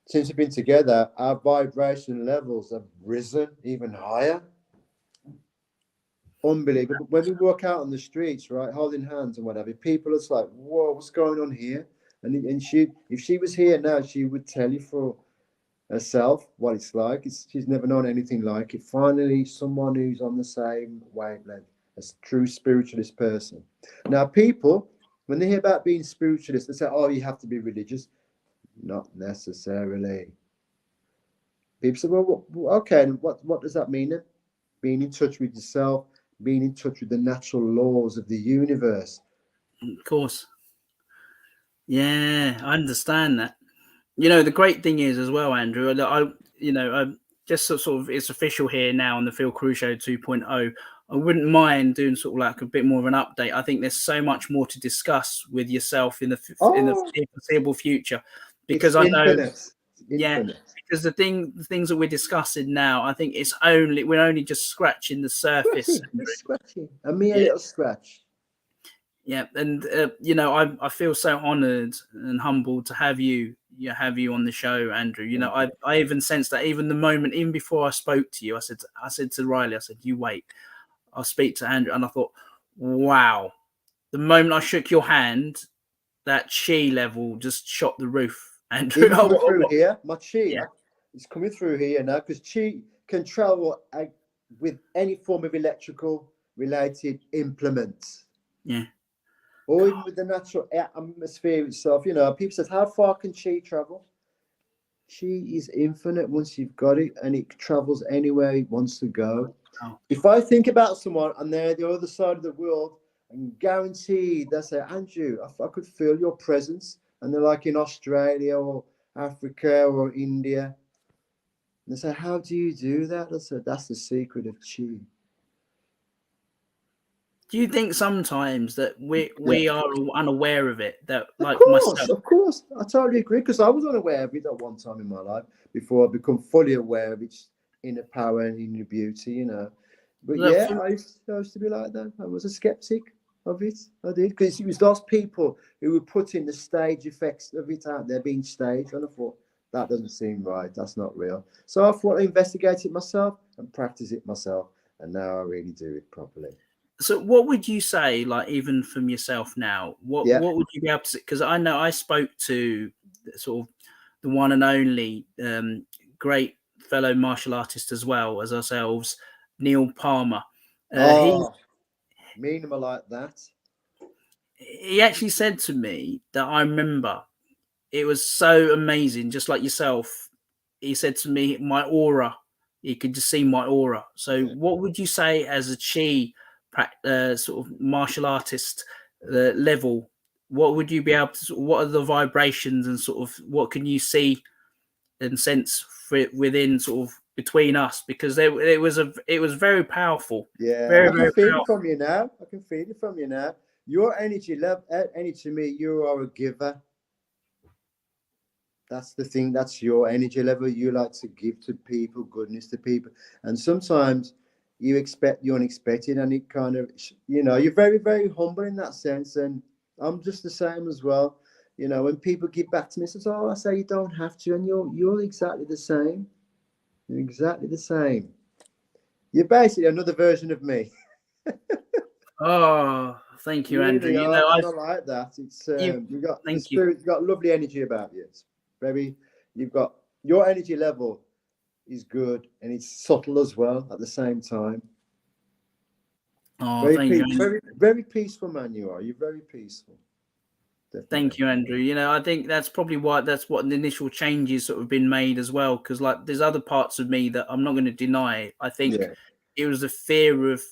Speaker 1: since we've been together, our vibration levels have risen even higher. Unbelievable. When we walk out on the streets, right, holding hands and whatever, people are just like, whoa, what's going on here? And she, if she was here now, she would tell you for herself what it's like. She's never known anything like it. Finally, someone who's on the same wavelength, a true spiritualist person. Now, people, when they hear about being spiritualist, they say, oh, you have to be religious. Not necessarily. People say, well, okay, and what does that mean then? Being in touch with yourself, being in touch with the natural laws of the universe.
Speaker 3: Of course. Yeah, I understand that. You know, the great thing is as well, Andrew, just sort of, it's official here now on the Phil Carew Show 2.0. I wouldn't mind doing sort of like a bit more of an update. I think there's so much more to discuss with yourself in the foreseeable future, because I know, because the things that we're discussing now, I think we're only just scratching the surface.
Speaker 1: Scratching. A mere little scratch.
Speaker 3: Yeah, and you know, I feel so honoured and humbled to have you on the show, Andrew. You know, I even sensed that even before I spoke to you, I said to Riley, I said, you wait, I'll speak to Andrew. And I thought, wow, the moment I shook your hand, that chi level just shot the roof, Andrew.
Speaker 1: Coming through here, my chi is coming through here now, because chi can travel with any form of electrical related implements.
Speaker 3: Yeah.
Speaker 1: Or even with the natural atmosphere itself. You know, people say, how far can chi travel? Chi is infinite once you've got it, and it travels anywhere it wants to go. Oh. If I think about someone and they're the other side of the world, I'm guaranteed they say, Andrew, I could feel your presence. And they're like in Australia or Africa or India. And they say, how do you do that? I said, that's the secret of chi.
Speaker 3: Do you think sometimes that we are unaware of it? That, like,
Speaker 1: myself? Of course, I totally agree, because I was unaware of it at one time in my life before I become fully aware of its inner power and inner beauty. You know, But yeah, I used to be like that. I was a skeptic of it. I did, because it was those people who were putting the stage effects of it out there being staged, and I thought that doesn't seem right. That's not real. So I thought I'd investigate it myself and practice it myself, and now I really do it properly.
Speaker 3: So what would you say, like, even from yourself now, what would you be able to say? Because I know I spoke to sort of the one and only great fellow martial artist as well as ourselves, Neil Palmer.
Speaker 1: Mean him like that.
Speaker 3: He actually said to me that I remember it was so amazing, just like yourself. He said to me, my aura, you could just see my aura. So what would you say as a Chi sort of martial artist level, what would you be able to, what are the vibrations and sort of what can you see and sense within sort of between us? Because it was very powerful.
Speaker 1: Yeah,
Speaker 3: very,
Speaker 1: I can
Speaker 3: very
Speaker 1: feel
Speaker 3: powerful.
Speaker 1: it from you now. I can feel it from you now. Your energy to me, you are a giver. That's the thing. That's your energy level. You like to give to people, goodness to people. And sometimes you expect the unexpected, and it kind of, you're very, very humble in that sense. And I'm just the same as well. When people give back to me, says, "Oh, I say you don't have to," and you're exactly the same. You're exactly the same. You're basically another version of me.
Speaker 3: Oh, thank you, Andrew.
Speaker 1: Really are, and I like that. It's you've got the spirit. You've got lovely energy about you. It's you've got your energy level is good, and it's subtle as well at the same time.
Speaker 3: Oh, thank you.
Speaker 1: Very, very peaceful man you are. You're very peaceful. Definitely.
Speaker 3: Thank you, Andrew. I think that's probably why that's what the initial changes sort of been made as well. Because like there's other parts of me that I'm not going to deny. I think it was the fear of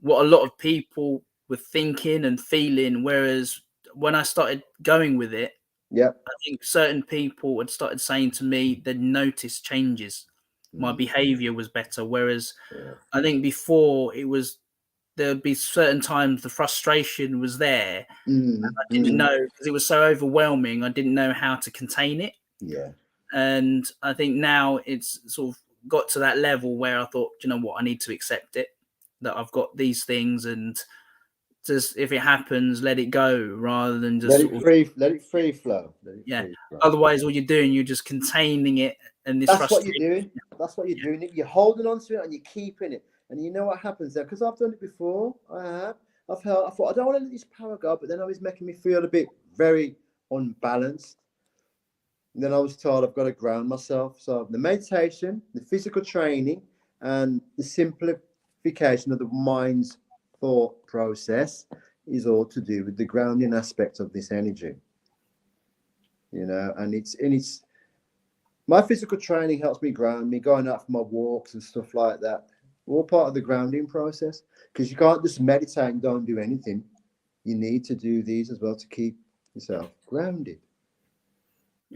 Speaker 3: what a lot of people were thinking and feeling. Whereas when I started going with it, I think certain people had started saying to me they noticed changes. My behavior was better. Whereas I think before there'd be certain times the frustration was there. And I didn't know, because it was so overwhelming. I didn't know how to contain it.
Speaker 1: Yeah.
Speaker 3: And I think now it's sort of got to that level where I thought, you know what, I need to accept it, that I've got these things, and just if it happens, let it go rather than just
Speaker 1: let it free flow.
Speaker 3: Otherwise, all you're doing, you're just containing it, and this
Speaker 1: that's what you're doing. That's what you're doing. You're holding on to it and you're keeping it. And you know what happens there? Because I've done it before. I thought I don't want to let this power go, but then it was making me feel a bit very unbalanced. And then I was told I've got to ground myself. So the meditation, the physical training, and the simplification of the mind's thought process is all to do with the grounding aspect of this energy. And it's my physical training helps me ground me, going out for my walks and stuff like that. All part of the grounding process, because you can't just meditate and don't do anything. You need to do these as well to keep yourself grounded.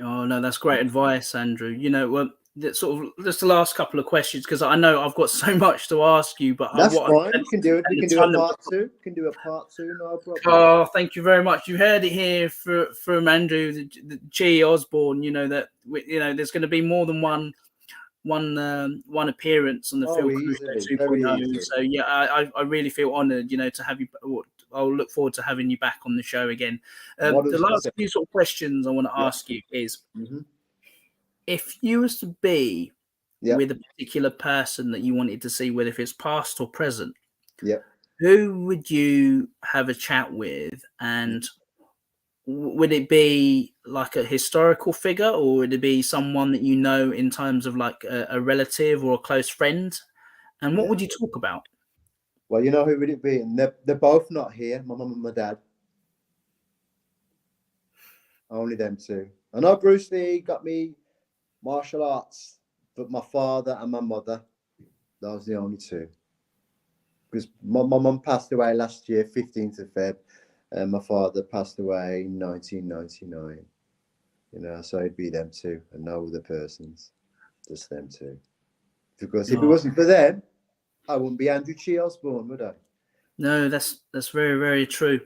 Speaker 3: Oh no, that's great advice, Andrew. Well, sort of just the last couple of questions, because I know I've got so much to ask you, but
Speaker 1: that's fine. We can do it. We can do a part two. No problem.
Speaker 3: Oh, thank you very much. You heard it here from Andrew the Chi Osbourne. That there's going to be more than one appearance on the Phil Carew Show 2.0. So yeah, I really feel honoured, to have you. I'll look forward to having you back on the show again. The last few sort of questions I want to ask you is, if you was to be with a particular person that you wanted to see, whether if it's past or present, who would you have a chat with, and would it be like a historical figure, or would it be someone that in terms of like a relative or a close friend? And what would you talk about?
Speaker 1: Well, who would it be? And they're both not here, my mum and my dad. Only them two. I know Bruce Lee got me martial arts, but my father and my mother, those are the only two. Because my mum passed away last year, 15th of Feb. And my father passed away in 1999. So it'd be them two and no other persons, just them two. Because if it wasn't for them, I wouldn't be Andrew Chi Osbourne, would I?
Speaker 3: No, that's very, very true.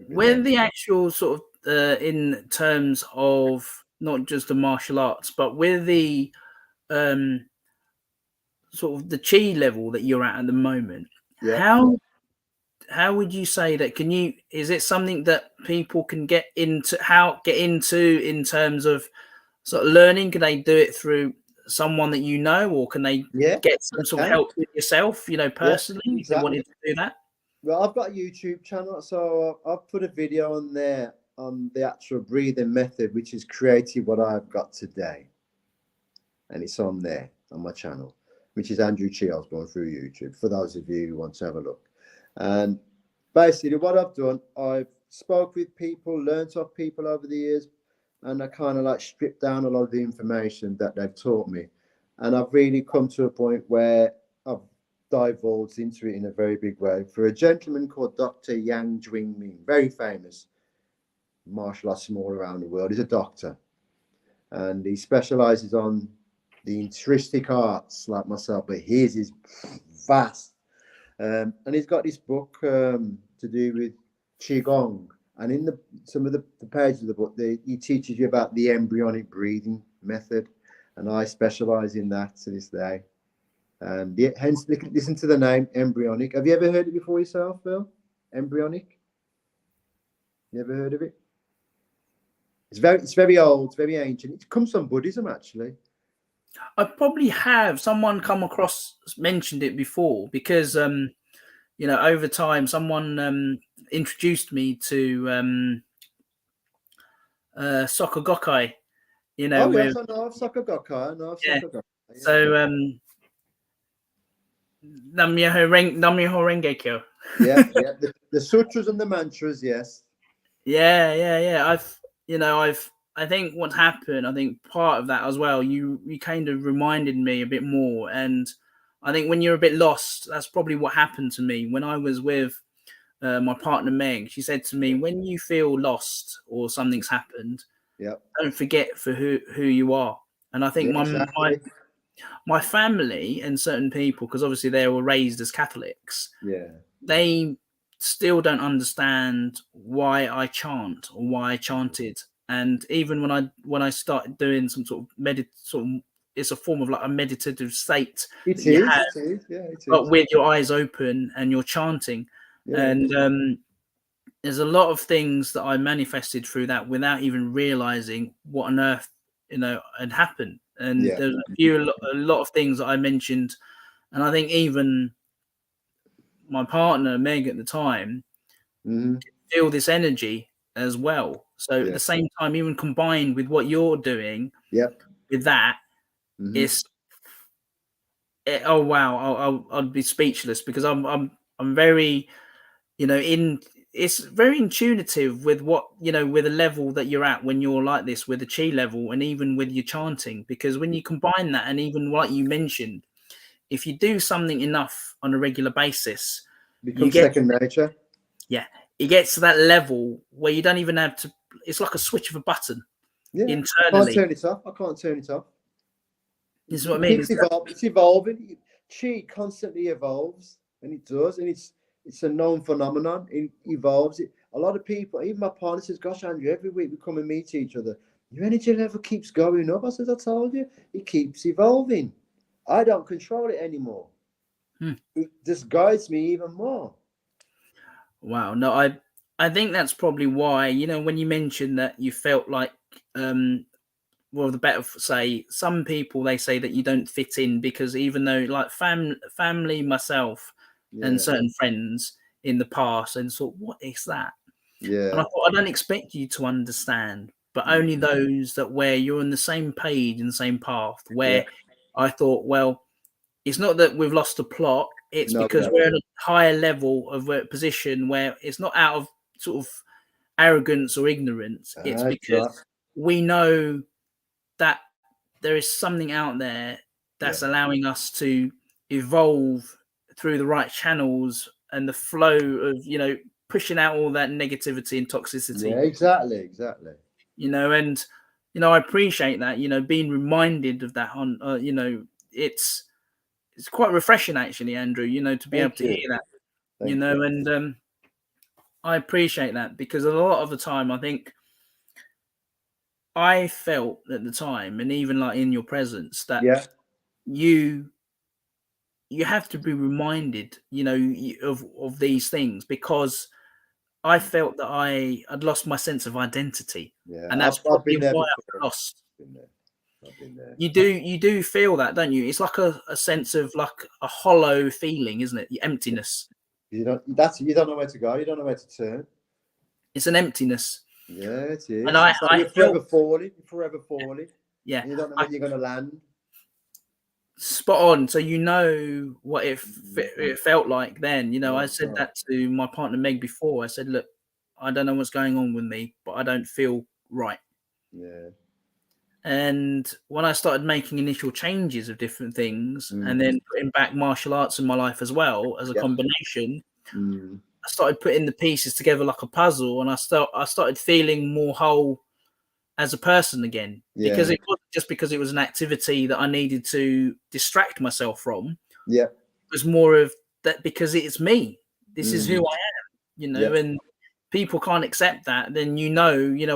Speaker 3: With the actual sort of in terms of not just the martial arts, but with the sort of the chi level that you're at the moment,
Speaker 1: Yeah.
Speaker 3: how would you say that? Is it something that people can get into in terms of sort of learning? Can they do it through someone that you know, or can they get some sort of help with yourself, personally, if they wanted to do that?
Speaker 1: Well, I've got a YouTube channel, so I've put a video on there on the actual breathing method, which has created what I've got today. And it's on there on my channel, which is Andrew Chi Osbourne through YouTube, for those of you who want to have a look. And basically what I've done, I've spoke with people, learnt off people over the years, and I kind of like stripped down a lot of the information that they've taught me. And I've really come to a point where I've divulged into it in a very big way. For a gentleman called Dr. Yang Jwing-Ming, very famous martial artist all around the world. He's a doctor, and he specializes on the intrinsic arts like myself, but his is vast. And he's got this book to do with Qigong. And in some of the pages of the book, he teaches you about the embryonic breathing method. And I specialize in that to this day. And hence, listen to the name embryonic. Have you ever heard it before yourself, Phil? Embryonic? You ever heard of it? It's very old, it's very ancient. It comes from Buddhism, actually.
Speaker 3: I probably have. Someone mentioned it before, because over time someone introduced me to Soccer Gokkai.
Speaker 1: Yes, I know of Soccer Gokkai.
Speaker 3: So Namyoho Renge Kyo.
Speaker 1: Yeah. The sutras and the mantras, yes.
Speaker 3: Yeah. I think what happened, I think part of that as well, you kind of reminded me a bit more. And I think when you're a bit lost, that's probably what happened to me when I was with my partner Meg. She said to me, when you feel lost or something's happened, don't forget for who you are. And I think my family and certain people, because obviously they were raised as Catholics, they still don't understand why I chant or why I chanted. And even when I started doing some sort of it's a form of like a meditative state.
Speaker 1: It is.
Speaker 3: But with your eyes open and you're chanting. And there's a lot of things that I manifested through that without even realizing what on earth, had happened. And there's a lot of things that I mentioned. And I think even my partner, Meg, at the time, feel this energy as well. So at the same time, even combined with what you're doing, with that, oh wow, I'd be speechless, because I'm very, it's very intuitive with what, with the level that you're at when you're like this, with the chi level, and even with your chanting, because when you combine that, and even like you mentioned, if you do something enough on a regular basis,
Speaker 1: becomes second nature.
Speaker 3: Yeah, it gets to that level where you don't even have to. It's like a switch of a button. Internally.
Speaker 1: I can't turn it off.
Speaker 3: This is what I mean.
Speaker 1: It's evolving. Chi constantly evolves, and it does, and it's a known phenomenon. It evolves. A lot of people, even my partner, says, "Gosh, Andrew, every week we come and meet each other. Your energy level keeps going up." I said, "I told you, it keeps evolving. I don't control it anymore. It just guides me even more."
Speaker 3: Wow. No, I think that's probably why, when you mentioned that you felt like, well, the better say, some people, they say that you don't fit in, because even though like family, myself, and certain friends in the past, and thought, what is that? And I thought, I don't expect you to understand, but only those that where you're on the same page and the same path, where I thought, well, it's not that we've lost the plot. It's because we're at a higher level of a position where it's not out of sort of arrogance or ignorance. It's because we know that there is something out there that's allowing us to evolve through the right channels and the flow of, pushing out all that negativity and toxicity.
Speaker 1: Yeah, exactly.
Speaker 3: And, I appreciate that, being reminded of that on, it's quite refreshing, actually, Andrew, to be able to hear that, and I appreciate that, because a lot of the time I think I felt at the time, and even like in your presence, that you you have to be reminded, of these things, because I felt that I'd lost my sense of identity,
Speaker 1: Yeah,
Speaker 3: and that's
Speaker 1: I've
Speaker 3: probably
Speaker 1: been there
Speaker 3: why
Speaker 1: before.
Speaker 3: I've lost.
Speaker 1: I've been there.
Speaker 3: You do feel that, don't you? It's like a sense of like a hollow feeling, isn't it? The emptiness.
Speaker 1: You don't know where to go. You don't know where to turn.
Speaker 3: It's an emptiness.
Speaker 1: Yeah, it is.
Speaker 3: And
Speaker 1: It's like
Speaker 3: I
Speaker 1: you're forever falling. You're forever falling.
Speaker 3: Yeah.
Speaker 1: And you don't know where you're going to land.
Speaker 3: Spot on. So you know what it felt like then. I said that to my partner Meg before. I said, look, I don't know what's going on with me, but I don't feel right.
Speaker 1: Yeah.
Speaker 3: And when I started making initial changes of different things, and then putting back martial arts in my life as well as a combination, I started putting the pieces together like a puzzle, and I started feeling more whole as a person again. Because it wasn't just because it was an activity that I needed to distract myself from.
Speaker 1: Yeah.
Speaker 3: It was more of that because it's me. This is who I am, and people can't accept that, then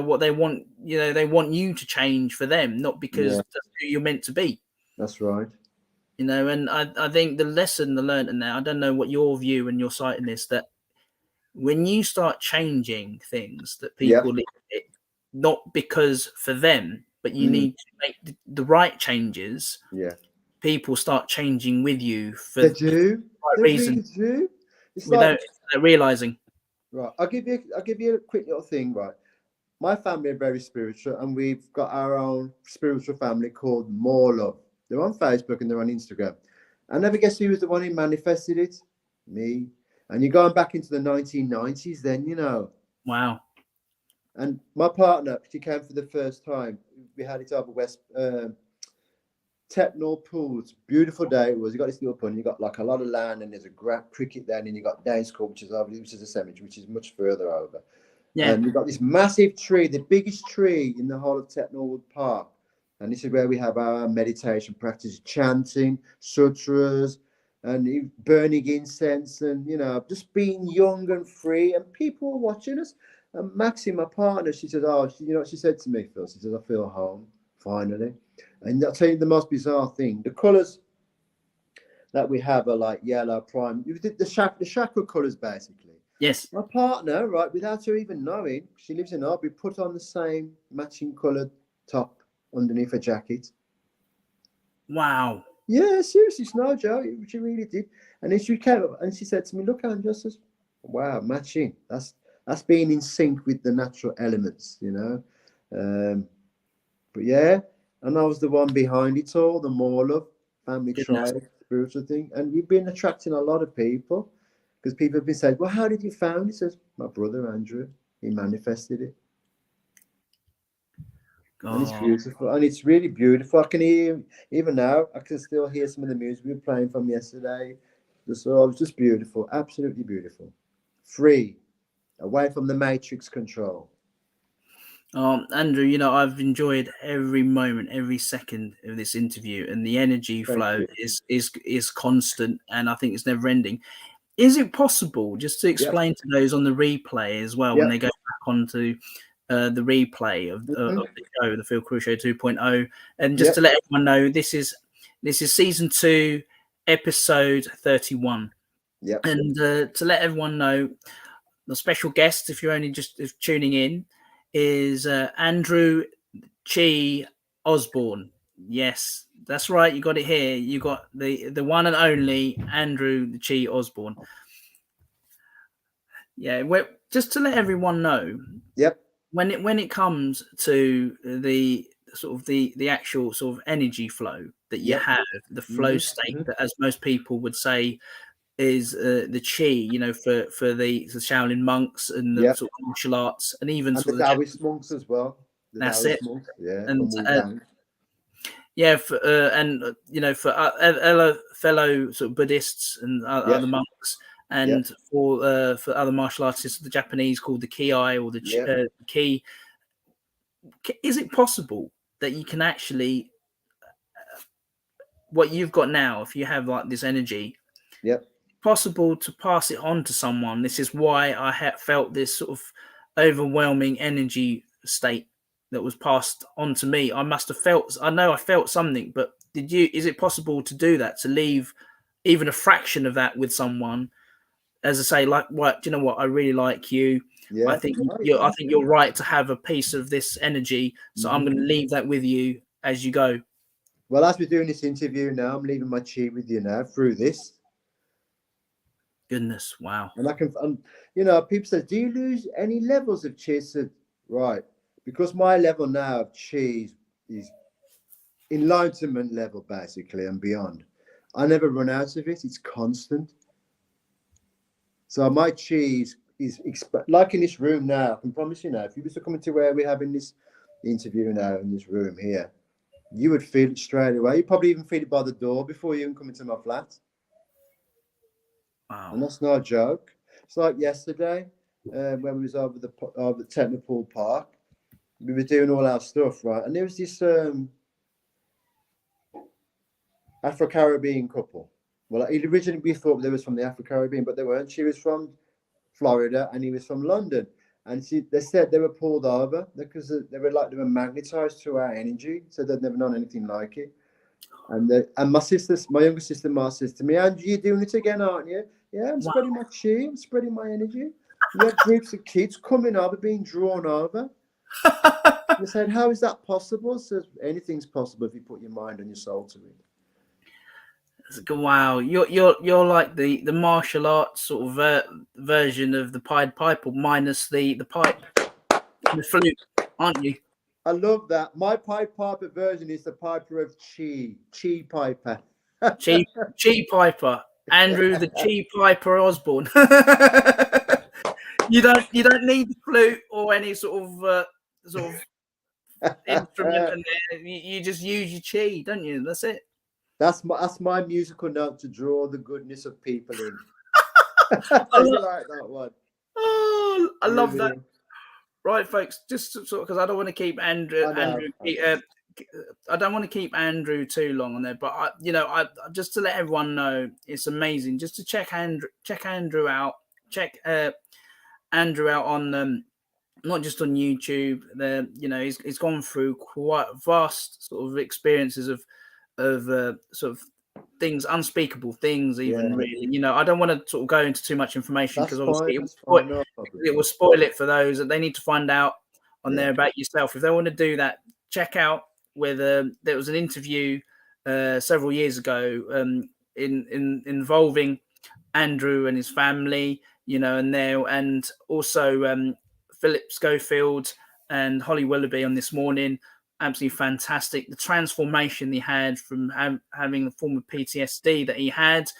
Speaker 3: what they want. They want you to change for them, not because that's who you're meant to be.
Speaker 1: That's right.
Speaker 3: And I think the lesson I learned in there, I don't know what your view and your sight in this, that when you start changing things that people leave it, not because for them, but you need to make the right changes.
Speaker 1: Yeah.
Speaker 3: People start changing with you for
Speaker 1: they do.
Speaker 3: the right
Speaker 1: they
Speaker 3: reason.
Speaker 1: Really do. It's
Speaker 3: without realizing.
Speaker 1: Right. I'll give you a quick little thing, right? My family are very spiritual, and we've got our own spiritual family called More Love. They're on Facebook and they're on Instagram. I never guess who was the one who manifested it? Me. And you're going back into the 1990s then,
Speaker 3: Wow.
Speaker 1: And my partner, she came for the first time. We had it over West Tetnall Pools. Beautiful day it was. You got this little pond. You got like a lot of land, and there's a cricket there, and then you got Downs Court, which is a cemetery, which is much further over.
Speaker 3: Yeah.
Speaker 1: And you've got this massive tree, the biggest tree in the whole of Tetnall Park. And this is where we have our meditation practice, chanting, sutras, and burning incense, and just being young and free. And people were watching us. And Maxie, my partner, she said, she said to me, Phil, she says, I feel home, finally. And I'll tell you the most bizarre thing. The colours that we have are like yellow, prime. The chakra colours, basically.
Speaker 3: Yes.
Speaker 1: My partner, right, without her even knowing, she lives in Derby, put on the same matching coloured top underneath her jacket.
Speaker 3: Wow.
Speaker 1: Yeah, seriously, it's no joke. She really did. And then she came up and she said to me, look, Andrew, says, wow, matching. That's being in sync with the natural elements, But yeah, and I was the one behind it all, the More Love family tribe, spiritual thing. And we've been attracting a lot of people because people have been saying, well, how did you find it? He says, my brother, Andrew, he manifested it. And it's beautiful, and it's really beautiful. I can hear, even now, I can still hear some of the music we were playing from yesterday. So it was just beautiful, absolutely beautiful. Free, away from the matrix control.
Speaker 3: Andrew, I've enjoyed every moment, every second of this interview, and the energy flow is constant, and I think it's never ending. Is it possible, just to explain to those on the replay as well, when they go back onto the replay of the show, the Phil Carew Show 2.0, and just to let everyone know, this is season 2, episode 31.
Speaker 1: Yeah.
Speaker 3: And to let everyone know, the special guest, if you're only just tuning in, is Andrew Chi Osbourne. Yes, that's right. You got it here. You got the one and only Andrew Chi Osbourne. Yeah, just to let everyone know.
Speaker 1: Yep.
Speaker 3: When it comes to the sort of the actual sort of energy flow that you have, the flow state that, as most people would say, is the chi, for the Shaolin monks and the sort of martial arts, and even sort
Speaker 1: the
Speaker 3: of
Speaker 1: Taoist monks as well.
Speaker 3: That's it.
Speaker 1: Monks, yeah,
Speaker 3: and for fellow sort of Buddhists and other monks, and for other martial artists, the Japanese called the ki or the ki. Is it possible that you can actually what you've got now, if you have like this energy, possible to pass it on to someone? This is why I felt this sort of overwhelming energy state that was passed on to me. I know I felt something, but is it possible to do that, to leave even a fraction of that with someone, as I say, like, right, do you know what? I really like you.
Speaker 1: Yeah.
Speaker 3: I think you're right to have a piece of this energy. So I'm going to leave that with you as you go.
Speaker 1: Well, as we're doing this interview now, I'm leaving my chi with you now through this.
Speaker 3: Goodness, wow.
Speaker 1: And I can, you know, people say, do you lose any levels of chi? I said, right, because my level now of chi is enlightenment level, basically, and beyond. I never run out of it. It's constant. So my chi is like in this room now. I can promise you now, if you were to come into where we're having this interview now in this room here, you would feel it straight away. You probably even feel it by the door before you even come into my flat.
Speaker 3: Wow.
Speaker 1: And that's not a joke. It's like yesterday when we was over the Technopool Park. We were doing all our stuff, right? And there was this Afro-Caribbean couple. Well, originally we thought they was from the Afro-Caribbean, but they weren't. She was from Florida and he was from London. And they said they were pulled over because they were magnetized to our energy, so they'd never known anything like it. And my younger sister Ma says to me, "Andrew, you're doing it again, aren't you?" Yeah, I'm spreading my chi, I'm spreading my energy. You have groups of kids coming over, being drawn over. They said, "How is that possible?" Says, "Anything's possible if you put your mind and your soul to it."
Speaker 3: Wow, you're like the martial arts sort of version of the Pied Piper, minus the pipe, the flute, aren't you?
Speaker 1: I love that. My Pied Piper version is the Piper of Chi Piper.
Speaker 3: Chi Piper, Andrew the Chi Piper Osbourne. You don't need the flute or any sort of instrument, and you just use your chi, don't you? That's it.
Speaker 1: That's my musical note to draw the goodness of people in. I like that one.
Speaker 3: Oh, I love that. Right, folks, just sort of because I don't want to keep Andrew. I don't want to keep Andrew too long on there, but I just to let everyone know, it's amazing. Just to check Andrew out. Check Andrew out on not just on YouTube. He's gone through quite vast sort of experiences of sort of things, unspeakable things, even really. I don't want to sort of go into too much information because obviously it will spoil it for those that they need to find out on there about yourself. If they want to do that, check out whether there was an interview several years ago involving Andrew and his family, and also Philip Schofield and Holly Willoughby on This Morning. Absolutely fantastic. The transformation he had from having the form of PTSD that he had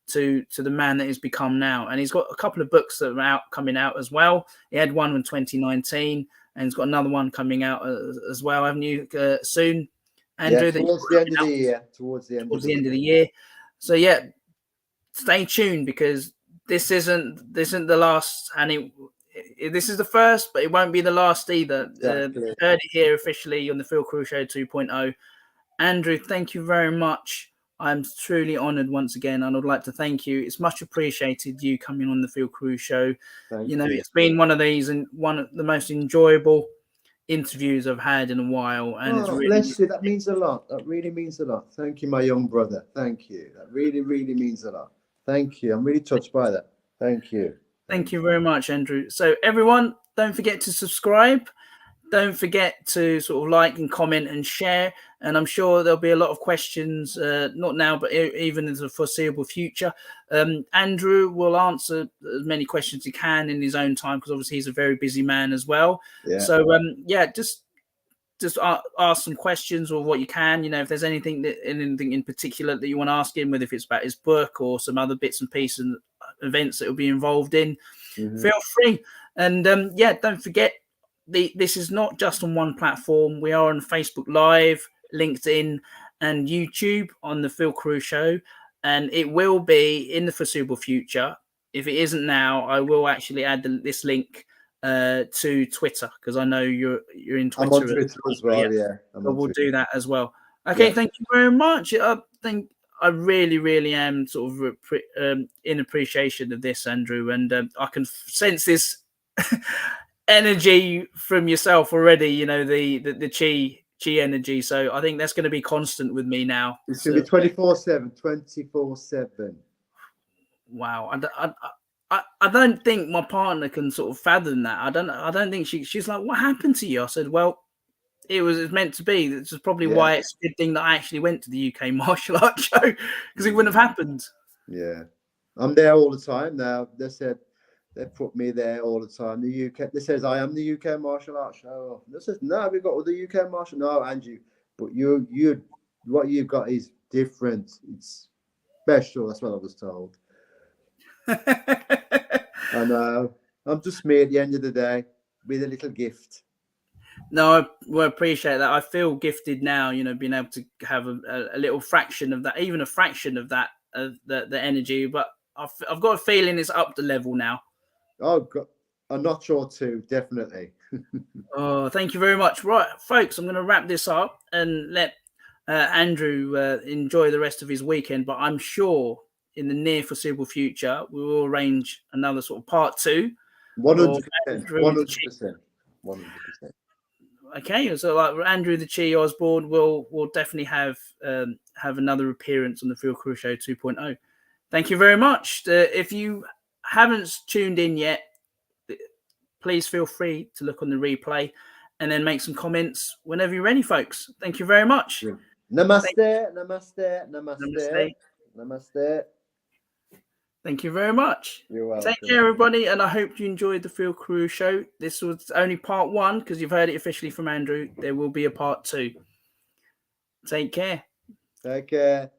Speaker 3: to the man that he's become now. And he's got a couple of books that are coming out as well. He had one in 2019 and he's got another one coming out as well, haven't you, soon, Andrew?
Speaker 1: Towards the end of the year. Towards the end of the year.
Speaker 3: So stay tuned because this isn't the last, and this is the first, but it won't be the last either.
Speaker 1: Exactly.
Speaker 3: Heard it here officially on the Phil Carew Show 2.0. Andrew, thank you very much. I'm truly honoured once again, and I'd like to thank you. It's much appreciated you coming on the Phil Carew Show.
Speaker 1: Thank you.
Speaker 3: It's been one of these and one of the most enjoyable interviews I've had in a while. And it's really,
Speaker 1: bless you. That means a lot. That really means a lot. Thank you, my young brother. Thank you. That really, really means a lot. Thank you. I'm really touched by that. Thank you.
Speaker 3: Thank you very much, Andrew. So everyone, don't forget to subscribe. Don't forget to sort of like and comment and share. And I'm sure there'll be a lot of questions, not now, but even in the foreseeable future. Andrew will answer as many questions as he can in his own time, because obviously he's a very busy man as well.
Speaker 1: Yeah.
Speaker 3: So, just ask some questions or what you can. If there's anything in particular that you want to ask him, whether if it's about his book or some other bits and pieces and events that he'll be involved in, feel free. And don't forget, this is not just on one platform. We are on Facebook Live, LinkedIn, and YouTube on the Phil Carew Show, and it will be in the foreseeable future. If it isn't now, I will actually add this link to Twitter, because I know you're in Twitter.
Speaker 1: I'm on Twitter as well. Yeah,
Speaker 3: so we'll do that as well. Okay, thank you very much. I think I really, really am sort of in appreciation of this, Andrew, and I can sense this energy from yourself already. The chi energy. So I think that's going to be constant with me now.
Speaker 1: It's going to be 24/7, 24/7.
Speaker 3: Wow. I don't think my partner can sort of fathom that. I don't think she's like, what happened to you? I said, well, it was meant to be. This is probably why it's a good thing that I actually went to the UK martial arts show, because it wouldn't have happened.
Speaker 1: Yeah. I'm there all the time now. They said they put me there all the time. The UK, they says I am the UK martial arts show. They says, no, we've got all the UK martial. No, Andrew, but you what you've got is different. It's special. That's what I was told. I know. I'm just me at the end of the day with a little gift.
Speaker 3: No, I appreciate that. I feel gifted now, being able to have a little fraction of that, even a fraction of that, the energy. But I've got a feeling it's up the level now.
Speaker 1: Oh, God. I'm not sure too, definitely.
Speaker 3: Oh, thank you very much. Right, folks, I'm going to wrap this up and let Andrew enjoy the rest of his weekend. But I'm sure in the near foreseeable future, we will arrange another sort of part 2.
Speaker 1: 100%. 100%. 100%.
Speaker 3: Okay, so like Andrew the Chi Osbourne will definitely have another appearance on the Phil Carew Show 2.0. Thank you very much. If you haven't tuned in yet, please feel free to look on the replay and then make some comments whenever you're ready, folks. Thank you very much.
Speaker 1: Yeah. Namaste, namaste, namaste, namaste.
Speaker 3: Thank you very much.
Speaker 1: You're welcome.
Speaker 3: Take care, everybody, and I hope you enjoyed the Phil Carew Show. This was only part 1 because you've heard it officially from Andrew. There will be a part 2. Take care.
Speaker 1: Take care.